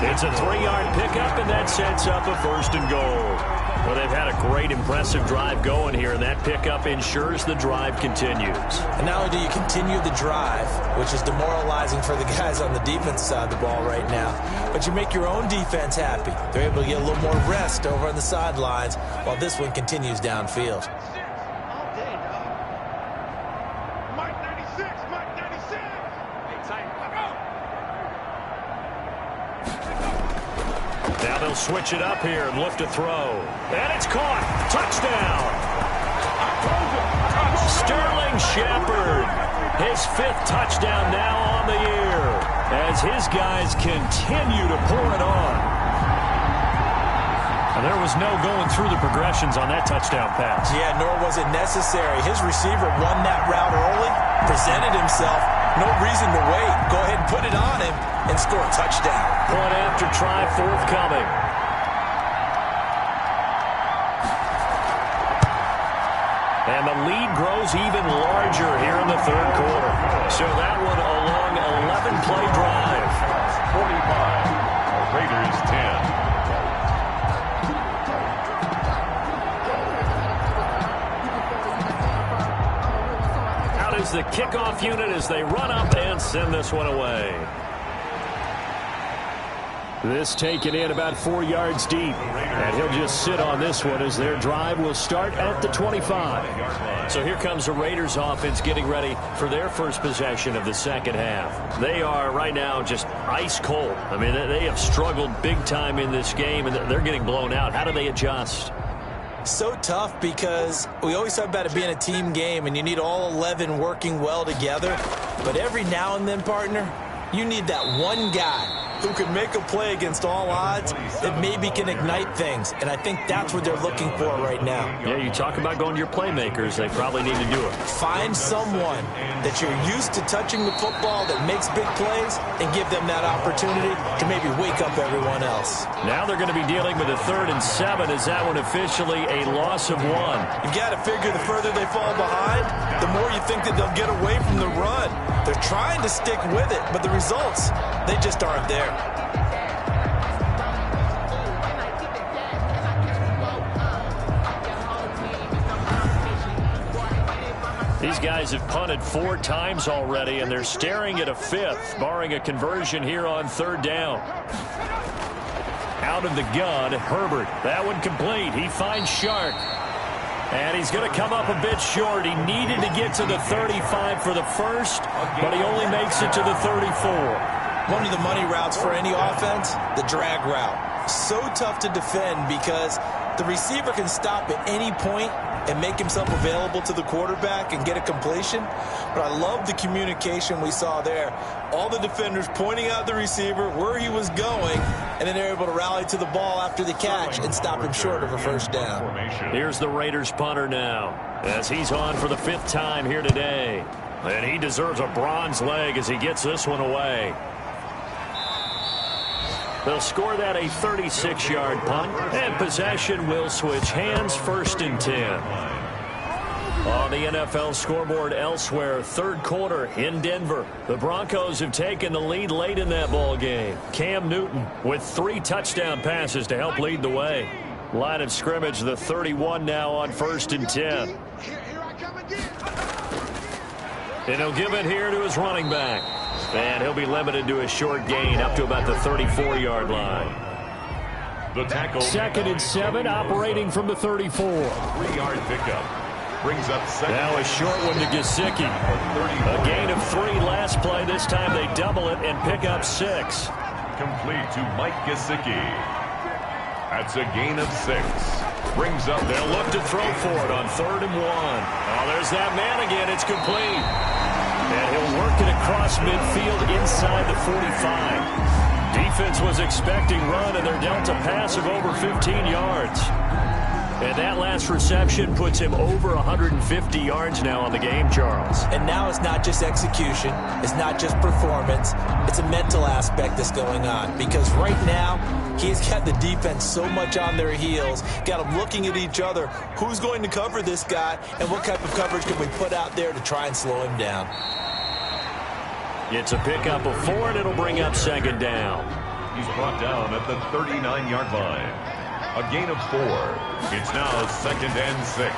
It's a 3-yard pickup, and that sets up a 1st and goal. Well, they've had a great, impressive drive going here, and that pickup ensures the drive continues. And not only do you continue the drive, which is demoralizing for the guys on the defense side of the ball right now, but you make your own defense happy. They're able to get a little more rest over on the sidelines while this one continues downfield. Now they'll switch it up here and lift a throw. And it's caught. Touchdown. Sterling Shepard. His 5th touchdown now on the year as his guys continue to pour it on. And there was no going through the progressions on that touchdown pass. Yeah, nor was it necessary. His receiver won that route early, presented himself. No reason to wait. Go ahead and put it on him and score a touchdown. Point after try forthcoming. And the lead grows even larger here in the 3rd quarter. So that one a long 11-play drive. 45. Raiders 10. Is the kickoff unit as they run up and send this one away. This taken in about 4 yards deep. And he'll just sit on this one as their drive will start at the 25. So here comes the Raiders offense getting ready for their first possession of the second half. They are right now just ice cold. I mean, they have struggled big time in this game, and they're getting blown out. How do they adjust? So tough because we always talk about it being a team game and you need all 11 working well together. But every now and then, partner, you need that one guy who can make a play against all odds that maybe can ignite things. And I think that's what they're looking for right now. Yeah, you talk about going to your playmakers. They probably need to do it. Find someone that you're used to touching the football that makes big plays and give them that opportunity to maybe wake up everyone else. Now they're going to be dealing with a 3rd and 7. Is that one officially a loss of 1? You've got to figure the further they fall behind, the more you think that they'll get away from the run. They're trying to stick with it, but the results, they just aren't there. These guys have punted 4 times already, and they're staring at a 5th, barring a conversion here on 3rd down. Out of the gun, Herbert. That one complete. He finds Shark. And he's going to come up a bit short. He needed to get to the 35 for the first, but he only makes it to the 34. One of the money routes for any offense, the drag route. So tough to defend because the receiver can stop at any point and make himself available to the quarterback and get a completion. But I love the communication we saw there. All the defenders pointing out the receiver, where he was going, and then they're able to rally to the ball after the catch and stop him short of a first down. Here's the Raiders punter now as he's on for the 5th time here today. And he deserves a bronze leg as he gets this one away. They'll score that a 36-yard punt, and possession will switch hands, 1st and 10. On the NFL scoreboard elsewhere, 3rd quarter in Denver. The Broncos have taken the lead late in that ball game. Cam Newton with 3 touchdown passes to help lead the way. Line of scrimmage, the 31 now on 1st and 10. And he'll give it here to his running back. And he'll be limited to a short gain up to about the 34-yard line. The tackle. 2nd and 7, operating from the 34. 3-yard pickup. Brings up 2nd. Now a short one to Gesicki. A gain of 3 last play. This time they double it and pick up 6. Complete to Mike Gesicki. That's a gain of 6. Brings up. They'll look to throw for it on 3rd and 1. Oh, there's that man again. It's complete. And he'll work it across midfield inside the 45. Defense was expecting run, and they're dealt a pass of over 15 yards. And that last reception puts him over 150 yards now on the game, Charles. And now it's not just execution. It's not just performance. It's a mental aspect that's going on. Because right now, he's got the defense so much on their heels, got them looking at each other. Who's going to cover this guy, and what type of coverage can we put out there to try and slow him down? It's a pickup of 4, and it'll bring up second down. He's brought down at the 39-yard line. A gain of 4. It's now 2nd and 6.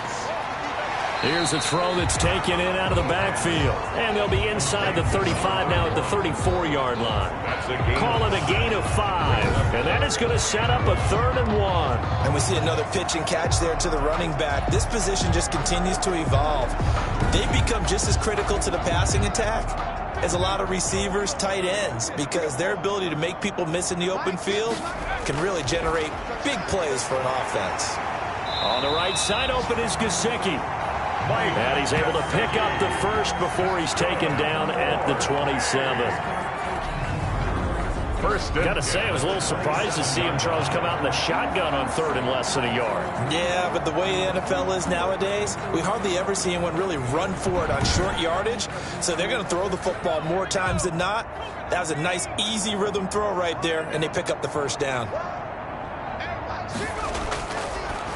Here's a throw that's taken in out of the backfield. And they'll be inside the 35 now at the 34-yard line. That's a gain. Call it a gain of 5. And that is going to set up a 3rd and 1. And we see another pitch and catch there to the running back. This position just continues to evolve. They've become just as critical to the passing attack as a lot of receivers, tight ends, because their ability to make people miss in the open field can really generate big plays for an offense. On the right side, open is Gesicki. And he's able to pick up the first before he's taken down at the 27. Got to say, I was a little surprised to see him, Charles, come out in the shotgun on 3rd and less than a yard. Yeah, but the way the NFL is nowadays, we hardly ever see anyone really run for it on short yardage. So they're going to throw the football more times than not. That was a nice, easy rhythm throw right there, and they pick up the first down.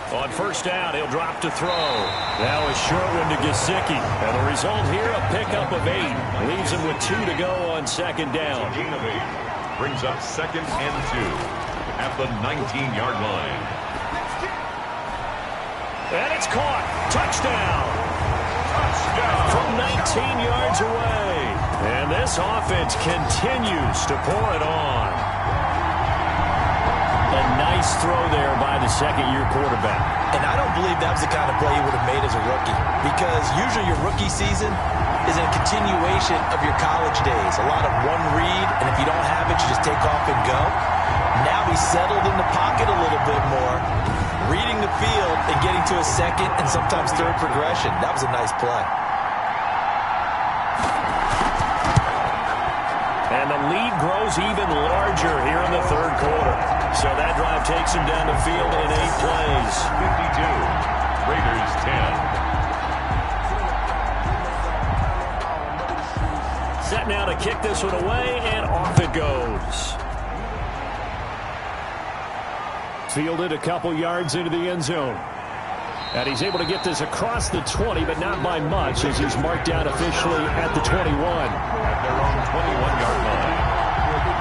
On first down, he'll drop to throw. Now a short one to Gesicki. And the result here, a pickup of 8. Leaves him with 2 to go on second down. Gain of 8. Brings up 2nd and 2 at the 19-yard line. And it's caught. Touchdown. Touchdown. From 19 yards away. And this offense continues to pour it on. A nice throw there by the second-year quarterback. And I don't believe that was the kind of play he would have made as a rookie, because usually your rookie season is a continuation of your college days. A lot of one read, and if you don't have it, you just take off and go. Now he's settled in the pocket a little bit more, reading the field and getting to a second and sometimes third progression. That was a nice play. And the lead grows even larger here in the third quarter. So that drive takes him down the field in 8 plays. 52. Raiders 10. Set now to kick this one away, and off it goes. Fielded a couple yards into the end zone. And he's able to get this across the 20, but not by much, as he's marked down officially at the 21. At their own 21-yard line.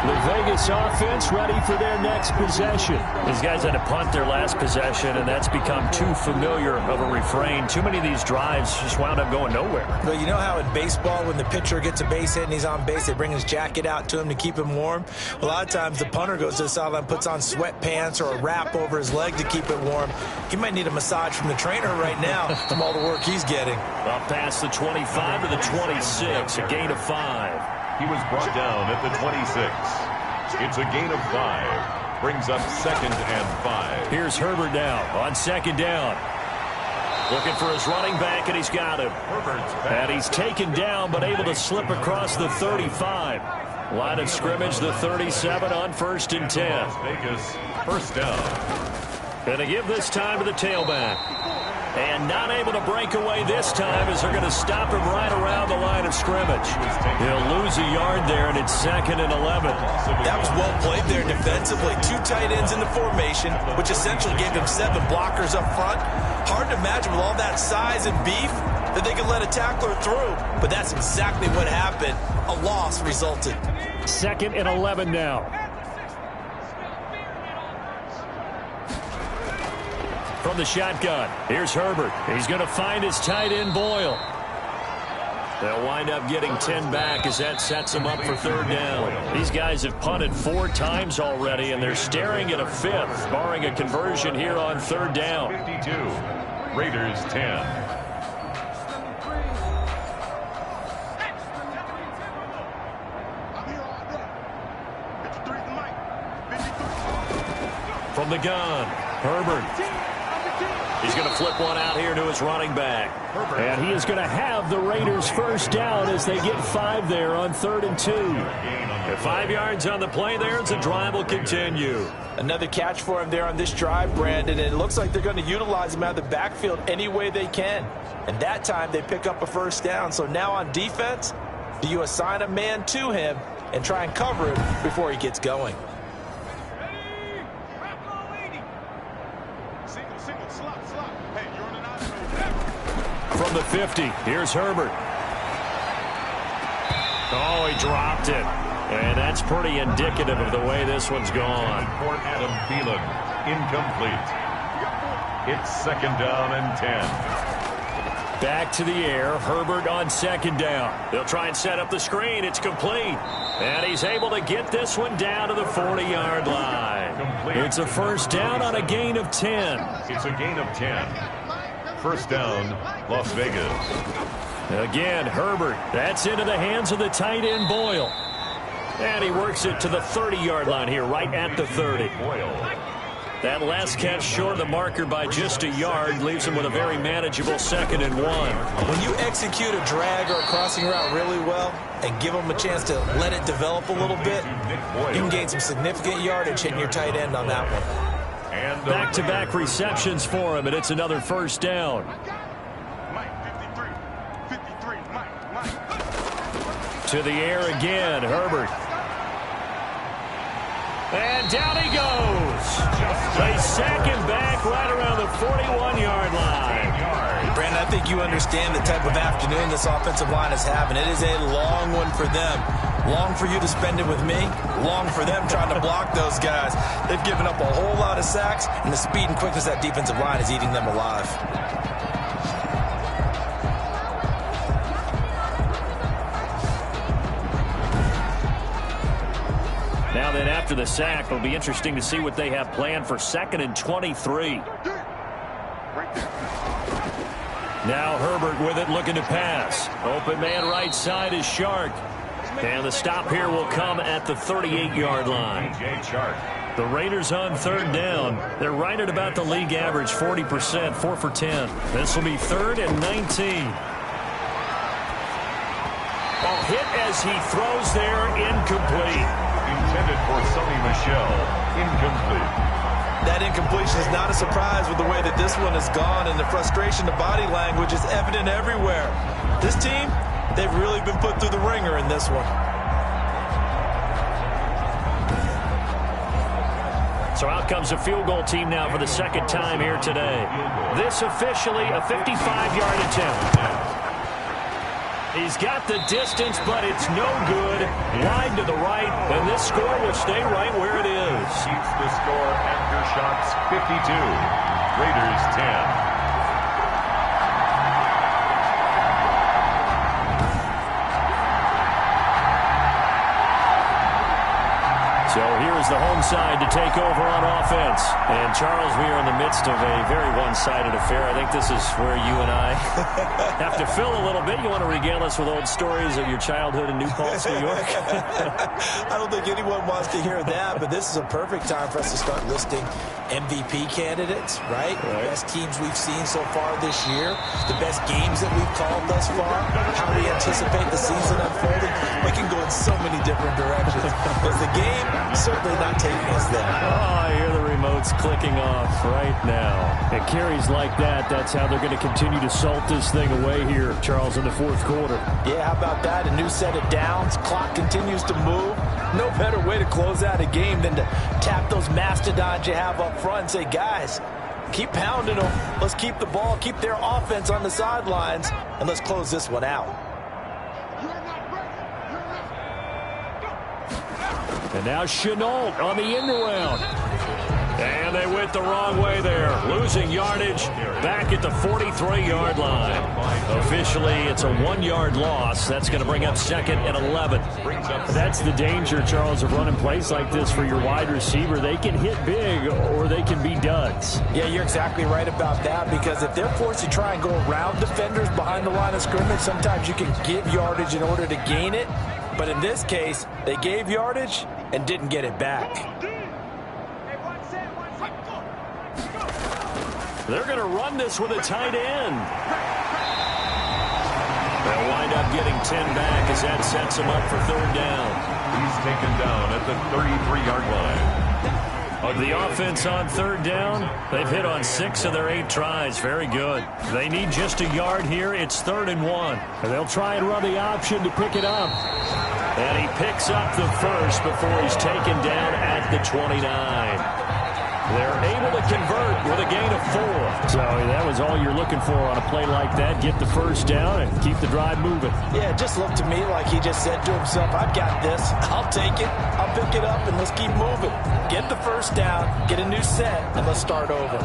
The Vegas offense ready for their next possession. These guys had to punt their last possession, and that's become too familiar of a refrain. Too many of these drives just wound up going nowhere. Well, you know how in baseball, when the pitcher gets a base hit and he's on base, they bring his jacket out to him to keep him warm? A lot of times the punter goes to the sideline, puts on sweatpants or a wrap over his leg to keep it warm. He might need a massage from the trainer right now from all the work he's getting. Up past the 25 to the 26, a gain of 5. He was brought down at the 26. It's a gain of 5. Brings up 2nd and 5. Here's Herbert now on second down. Looking for his running back, and he's got him. Herbert's back. And he's taken down, but able to slip across the 35. Line of scrimmage, the 37 on 1st and 10. Las Vegas, first down. Going to give this time to the tailback. And not able to break away this time, as they're going to stop him right around the line of scrimmage. He'll lose a yard there, and it's 2nd and 11. That was well played there defensively. 2 tight ends in the formation, which essentially gave him 7 blockers up front. Hard to imagine with all that size and beef that they could let a tackler through. But that's exactly what happened. A loss resulted. 2nd and 11 now. From the shotgun, here's Herbert. He's going to find his tight end, Boyle. They'll wind up getting 10 back as that sets them up for 3rd down. These guys have punted 4 times already, and they're staring at a 5th, barring a conversion here on 3rd down. 52. Raiders 10. From the gun, Herbert. He's going to flip one out here to his running back. And he is going to have the Raiders first down as they get 5 there on 3rd and 2. At 5 yards on the play there, the drive will continue. Another catch for him there on this drive, Brandon, and it looks like they're going to utilize him out of the backfield any way they can. And that time they pick up a first down. So now on defense, do you assign a man to him and try and cover him before he gets going? From the 50, here's Herbert. Oh, he dropped it. And that's pretty indicative of the way this one's gone. For Adam Thielen, incomplete. It's 2nd down and 10. Back to the air, Herbert on 2nd down. They'll try and set up the screen. It's complete. And he's able to get this one down to the 40-yard line. It's a first down on a gain of 10. It's a gain of 10. First down, Las Vegas. Again, Herbert. That's into the hands of the tight end, Boyle. And he works it to the 30-yard line here, right at the 30. That last catch short of the marker by just a yard leaves him with a very manageable 2nd and 1. When you execute a drag or a crossing route really well and give them a chance to let it develop a little bit, you can gain some significant yardage hitting your tight end on that one. Back-to-back receptions for him, and it's another first down. To the air again, Herbert. And down he goes. They sack him back right around the 41-yard line. Brandon, I think you understand the type of afternoon this offensive line is having. It is a long one for them. Long for you to spend it with me. Long for them trying to block those guys. They've given up a whole lot of sacks, and the speed and quickness of that defensive line is eating them alive. Now then, after the sack, it'll be interesting to see what they have planned for 2nd and 23. Now Herbert with it, looking to pass. Open man right side is Shark. And the stop here will come at the 38-yard line. The Raiders on 3rd down. They're right at about the league average, 40%, 4 for 10. This will be 3rd and 19. A hit as he throws there, incomplete. Intended for Sonny Michel, incomplete. That incompletion is not a surprise with the way that this one has gone, and the frustration, the body language is evident everywhere. This team, they've really been put through the ringer in this one. So out comes a field goal team now for the 2nd time here today. This officially a 55-yard attempt. He's got the distance, but it's no good. Wide to the right, and this score will stay right where it is. Keeps the score after shots 52. Raiders 10. So here's the home side to take over on offense. And, Charles, we are in the midst of a very one-sided affair. I think this is where you and I have to fill a little bit. You want to regale us with old stories of your childhood in New Paltz, New York? I don't think anyone wants to hear that, but this is a perfect time for us to start listing MVP candidates, right? The best teams we've seen so far this year, the best games that we've called thus far, how we anticipate the season unfolding. We can go in so many different directions. Because the game certainly not taking us there. Oh, I hear the remotes clicking off right now. It carries like that. That's how they're going to continue to salt this thing away here, Charles, in the 4th quarter. Yeah, how about that? A new set of downs. Clock continues to move. No better way to close out a game than to tap those mastodons you have up front and say, guys, keep pounding them. Let's keep the ball, keep their offense on the sidelines, and let's close this one out. And now Chenault on the end around. And they went the wrong way there. Losing yardage back at the 43-yard line. Officially, it's a 1-yard loss. That's going to bring up 2nd and 11. That's the danger, Charles, of running plays like this for your wide receiver. They can hit big or they can be duds. Yeah, you're exactly right about that, because if they're forced to try and go around defenders behind the line of scrimmage, sometimes you can give yardage in order to gain it. But in this case, they gave yardage and didn't get it back. They're going to run this with a tight end. They'll wind up getting 10 back as that sets him up for third down. He's taken down at the 33-yard line. The offense on third down, they've hit on 6 of their 8 tries. Very good. They need just a yard here. It's 3rd and 1. And they'll try and run the option to pick it up. And he picks up the first before he's taken down at the 29. They're able to convert with a gain of 4. So that was all you're looking for on a play like that. Get the first down and keep the drive moving. Yeah, it just looked to me like he just said to himself, I've got this. I'll take it. I'll pick it up, and let's keep moving. Get the first down, get a new set, and let's start over.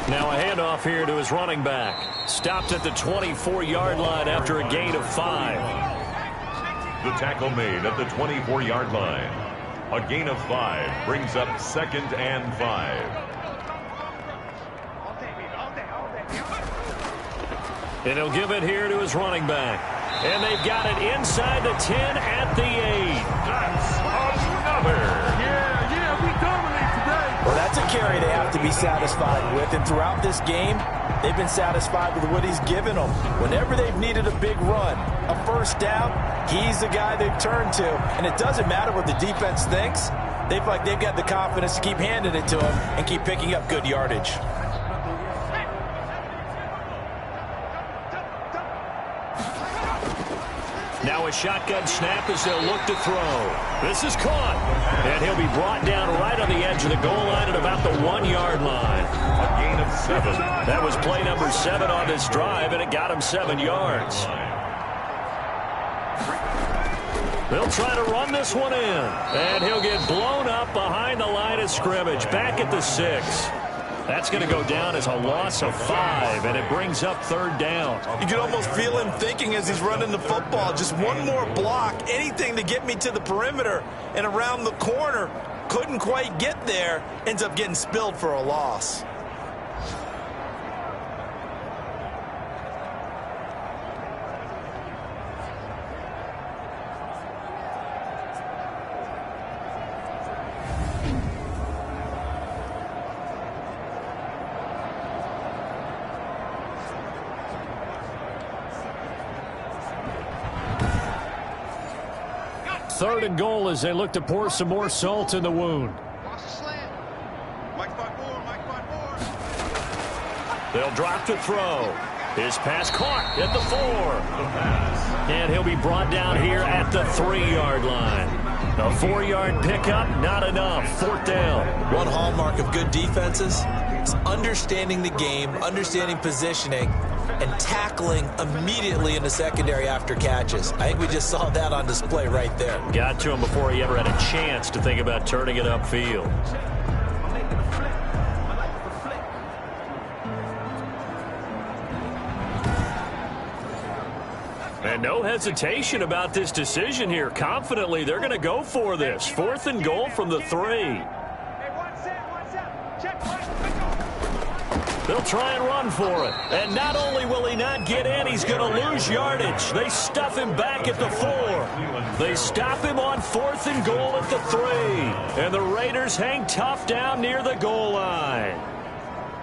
Now a handoff here to his running back. Stopped at the 24-yard line after a gain of 5. The tackle made at the 24-yard line. A gain of 5 brings up 2nd and 5. And he'll give it here to his running back. And they've got it inside the 10 at the 8. That's another. We dominate today. Well, that's a carry they have to be satisfied with. And throughout this game, they've been satisfied with what he's given them. Whenever they've needed a big run, a first down, he's the guy they've turned to. And it doesn't matter what the defense thinks. They've got the confidence to keep handing it to him and keep picking up good yardage. Now a shotgun snap as they'll look to throw. This is caught. And he'll be brought down right on the edge of the goal line at about the 1-yard line. A gain of 7. That was play number 7 on this drive, and it got him 7 yards. They'll try to run this one in. And he'll get blown up behind the line of scrimmage. Back at the 6. That's going to go down as a loss of 5, and it brings up 3rd down. You can almost feel him thinking as he's running the football. Just one more block, anything to get me to the perimeter and around the corner. Couldn't quite get there. Ends up getting spilled for a loss. Third and goal as they look to pour some more salt in the wound. Watch the slant. Mike 5-4. They'll drop to throw. His pass caught at the 4. And he'll be brought down here at the 3-yard line. A 4-yard pickup, not enough. 4th down. One hallmark of good defenses is understanding the game, understanding positioning, and tackling immediately in the secondary after catches. I think we just saw that on display right there. Got to him before he ever had a chance to think about turning it upfield. And no hesitation about this decision here. Confidently, they're going to go for this. 4th and goal from the 3. They'll try and run for it. And not only will he not get in, he's going to lose yardage. They stuff him back at the 4. They stop him on 4th and goal at the 3. And the Raiders hang tough down near the goal line.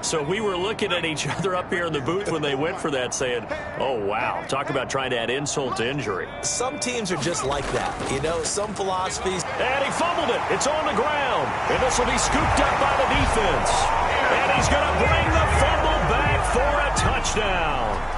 So we were looking at each other up here in the booth when they went for that saying, oh, wow, talk about trying to add insult to injury. Some teams are just like that. You know, some philosophies. And he fumbled it. It's on the ground. And this will be scooped up by the defense. And he's going to bring the fumble back for a touchdown.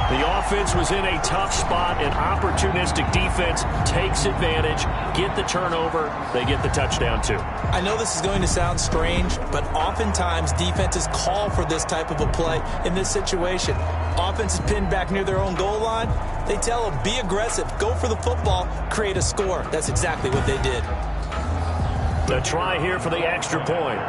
The offense was in a tough spot, and opportunistic defense takes advantage, get the turnover, they get the touchdown too. I know this is going to sound strange, but oftentimes defenses call for this type of a play in this situation. Offense is pinned back near their own goal line. They tell them, be aggressive, go for the football, create a score. That's exactly what they did. A try here for the extra point.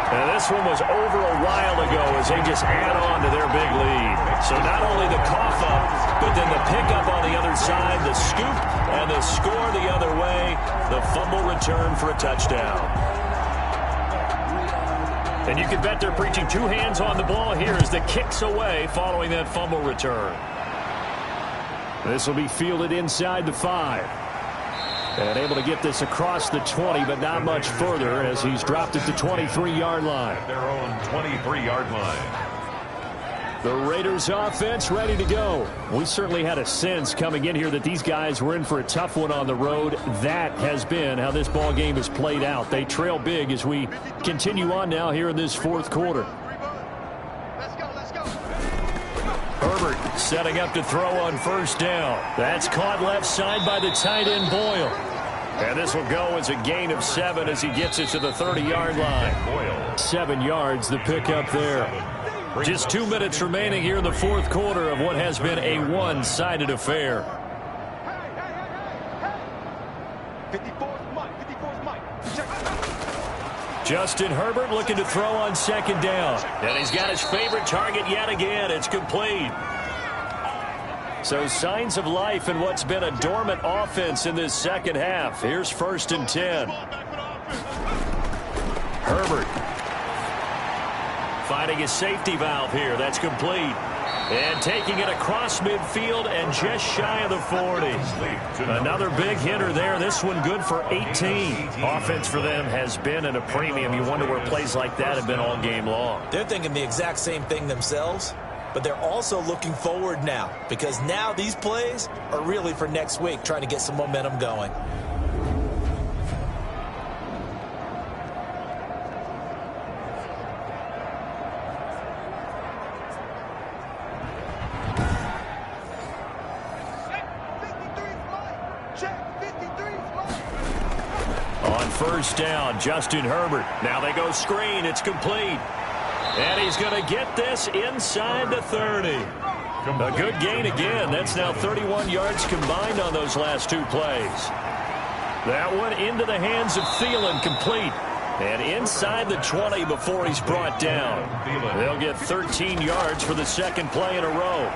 And This one was over a while ago as they just add on to their big lead. So not only the cough up, but then the pickup on the other side, the scoop, and the score the other way, the fumble return for a touchdown. And you can bet they're preaching two hands on the ball here as the kick's away following that fumble return. This will be fielded inside the 5. And able to get this across the 20, but not much further as he's dropped at the 23-yard line. At their own 23-yard line. The Raiders offense ready to go. We certainly had a sense coming in here that these guys were in for a tough one on the road. That has been how this ball game has played out. They trail big as we continue on now here in this fourth quarter. Let's go. Herbert setting up to throw on first down. That's caught left side by the tight end Boyle. And this will go as a gain of 7 as he gets it to the 30-yard line. 7 yards, the pickup there. Just 2 minutes remaining here in the fourth quarter of what has been a one-sided affair. 54's Mike. Check. Justin Herbert looking to throw on second down. And he's got his favorite target yet again. It's complete. So signs of life in what's been a dormant offense in this second half. Here's 1st and 10. Herbert finding his safety valve here. That's complete. And taking it across midfield and just shy of the 40. Another big hitter there. This one good for 18. Offense for them has been at a premium. You wonder where plays like that have been all game long. They're thinking the exact same thing themselves, but they're also looking forward now because now these plays are really for next week, trying to get some momentum going. First down, Justin Herbert. Now they go screen. It's complete. And he's going to get this inside the 30. A good gain again. That's now 31 yards combined on those last 2 plays. That one into the hands of Thielen, complete. And inside the 20 before he's brought down. They'll get 13 yards for the second play in a row.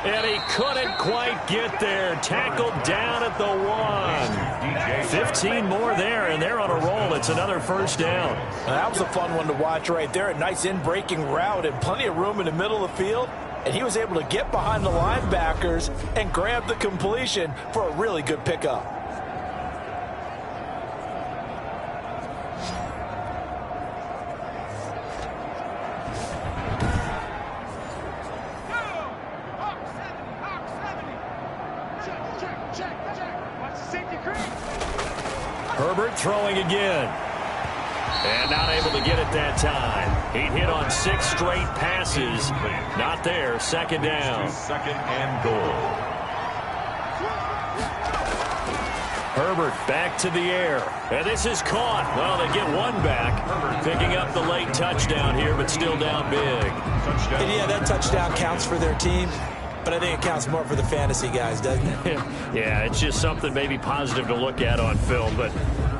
And he couldn't quite get there. Tackled down at the 1. 15 more there, and they're on a roll. It's another first down. That was a fun one to watch right there. A nice in-breaking route and plenty of room in the middle of the field. And he was able to get behind the linebackers and grab the completion for a really good pickup. Herbert throwing again. And not able to get it that time. He hit on 6 straight passes. Not there. Second down. Second and goal. Herbert back to the air. And this is caught. Well, they get one back. Picking up the late touchdown here, but still down big. And yeah, that touchdown counts for their team. But I think it counts more for the fantasy guys, doesn't it? Yeah, it's just something maybe positive to look at on film, but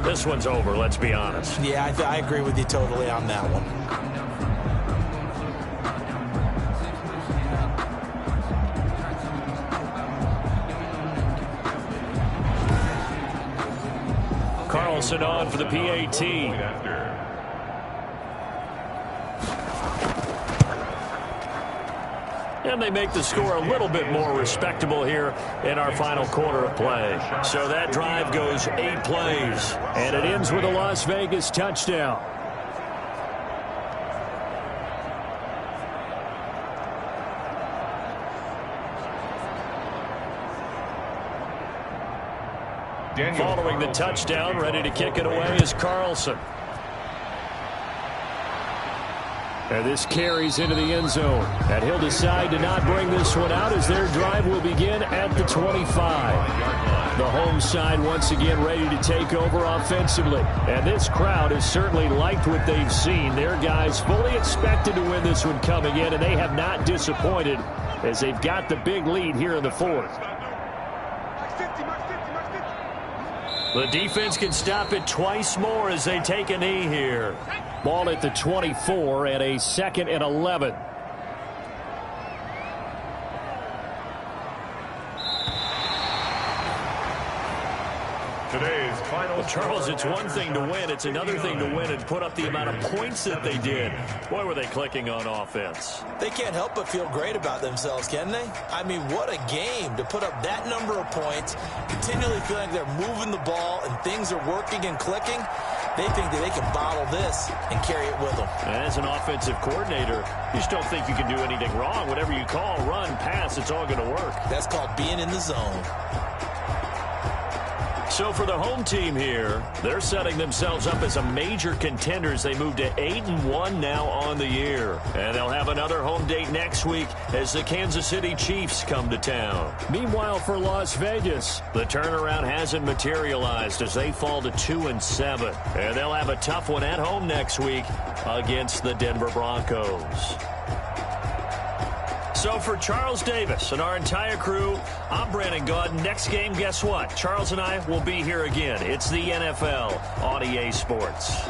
this one's over, let's be honest. Yeah, I agree with you totally on that one. Carlson on for the PAT. And they make the score a little bit more respectable here in our final quarter of play. So that drive goes 8 plays. And it ends with a Las Vegas touchdown. Following the touchdown, ready to kick it away is Carlson. And this carries into the end zone. And he'll decide to not bring this one out as their drive will begin at the 25. The home side once again ready to take over offensively. And this crowd has certainly liked what they've seen. Their guys fully expected to win this one coming in, and they have not disappointed as they've got the big lead here in the fourth. The defense can stop it twice more as they take a knee here. Ball at the 24 and a 2nd and 11. Today's final. Well, Charles, it's one thing to win. It's another thing to win and put up the amount of points that they did. Boy, were they clicking on offense. They can't help but feel great about themselves, can they? I mean, what a game to put up that number of points, continually feeling they're moving the ball and things are working and clicking. They think that they can bottle this and carry it with them. And as an offensive coordinator, you just don't think you can do anything wrong. Whatever you call, run, pass, it's all going to work. That's called being in the zone. So for the home team here, they're setting themselves up as a major contender as they move to 8-1 now on the year. And they'll have another home date next week as the Kansas City Chiefs come to town. Meanwhile, for Las Vegas, the turnaround hasn't materialized as they fall to 2-7. And they'll have a tough one at home next week against the Denver Broncos. So for Charles Davis and our entire crew, I'm Brandon Gaud. Next game, guess what? Charles and I will be here again. It's the NFL on EA Sports.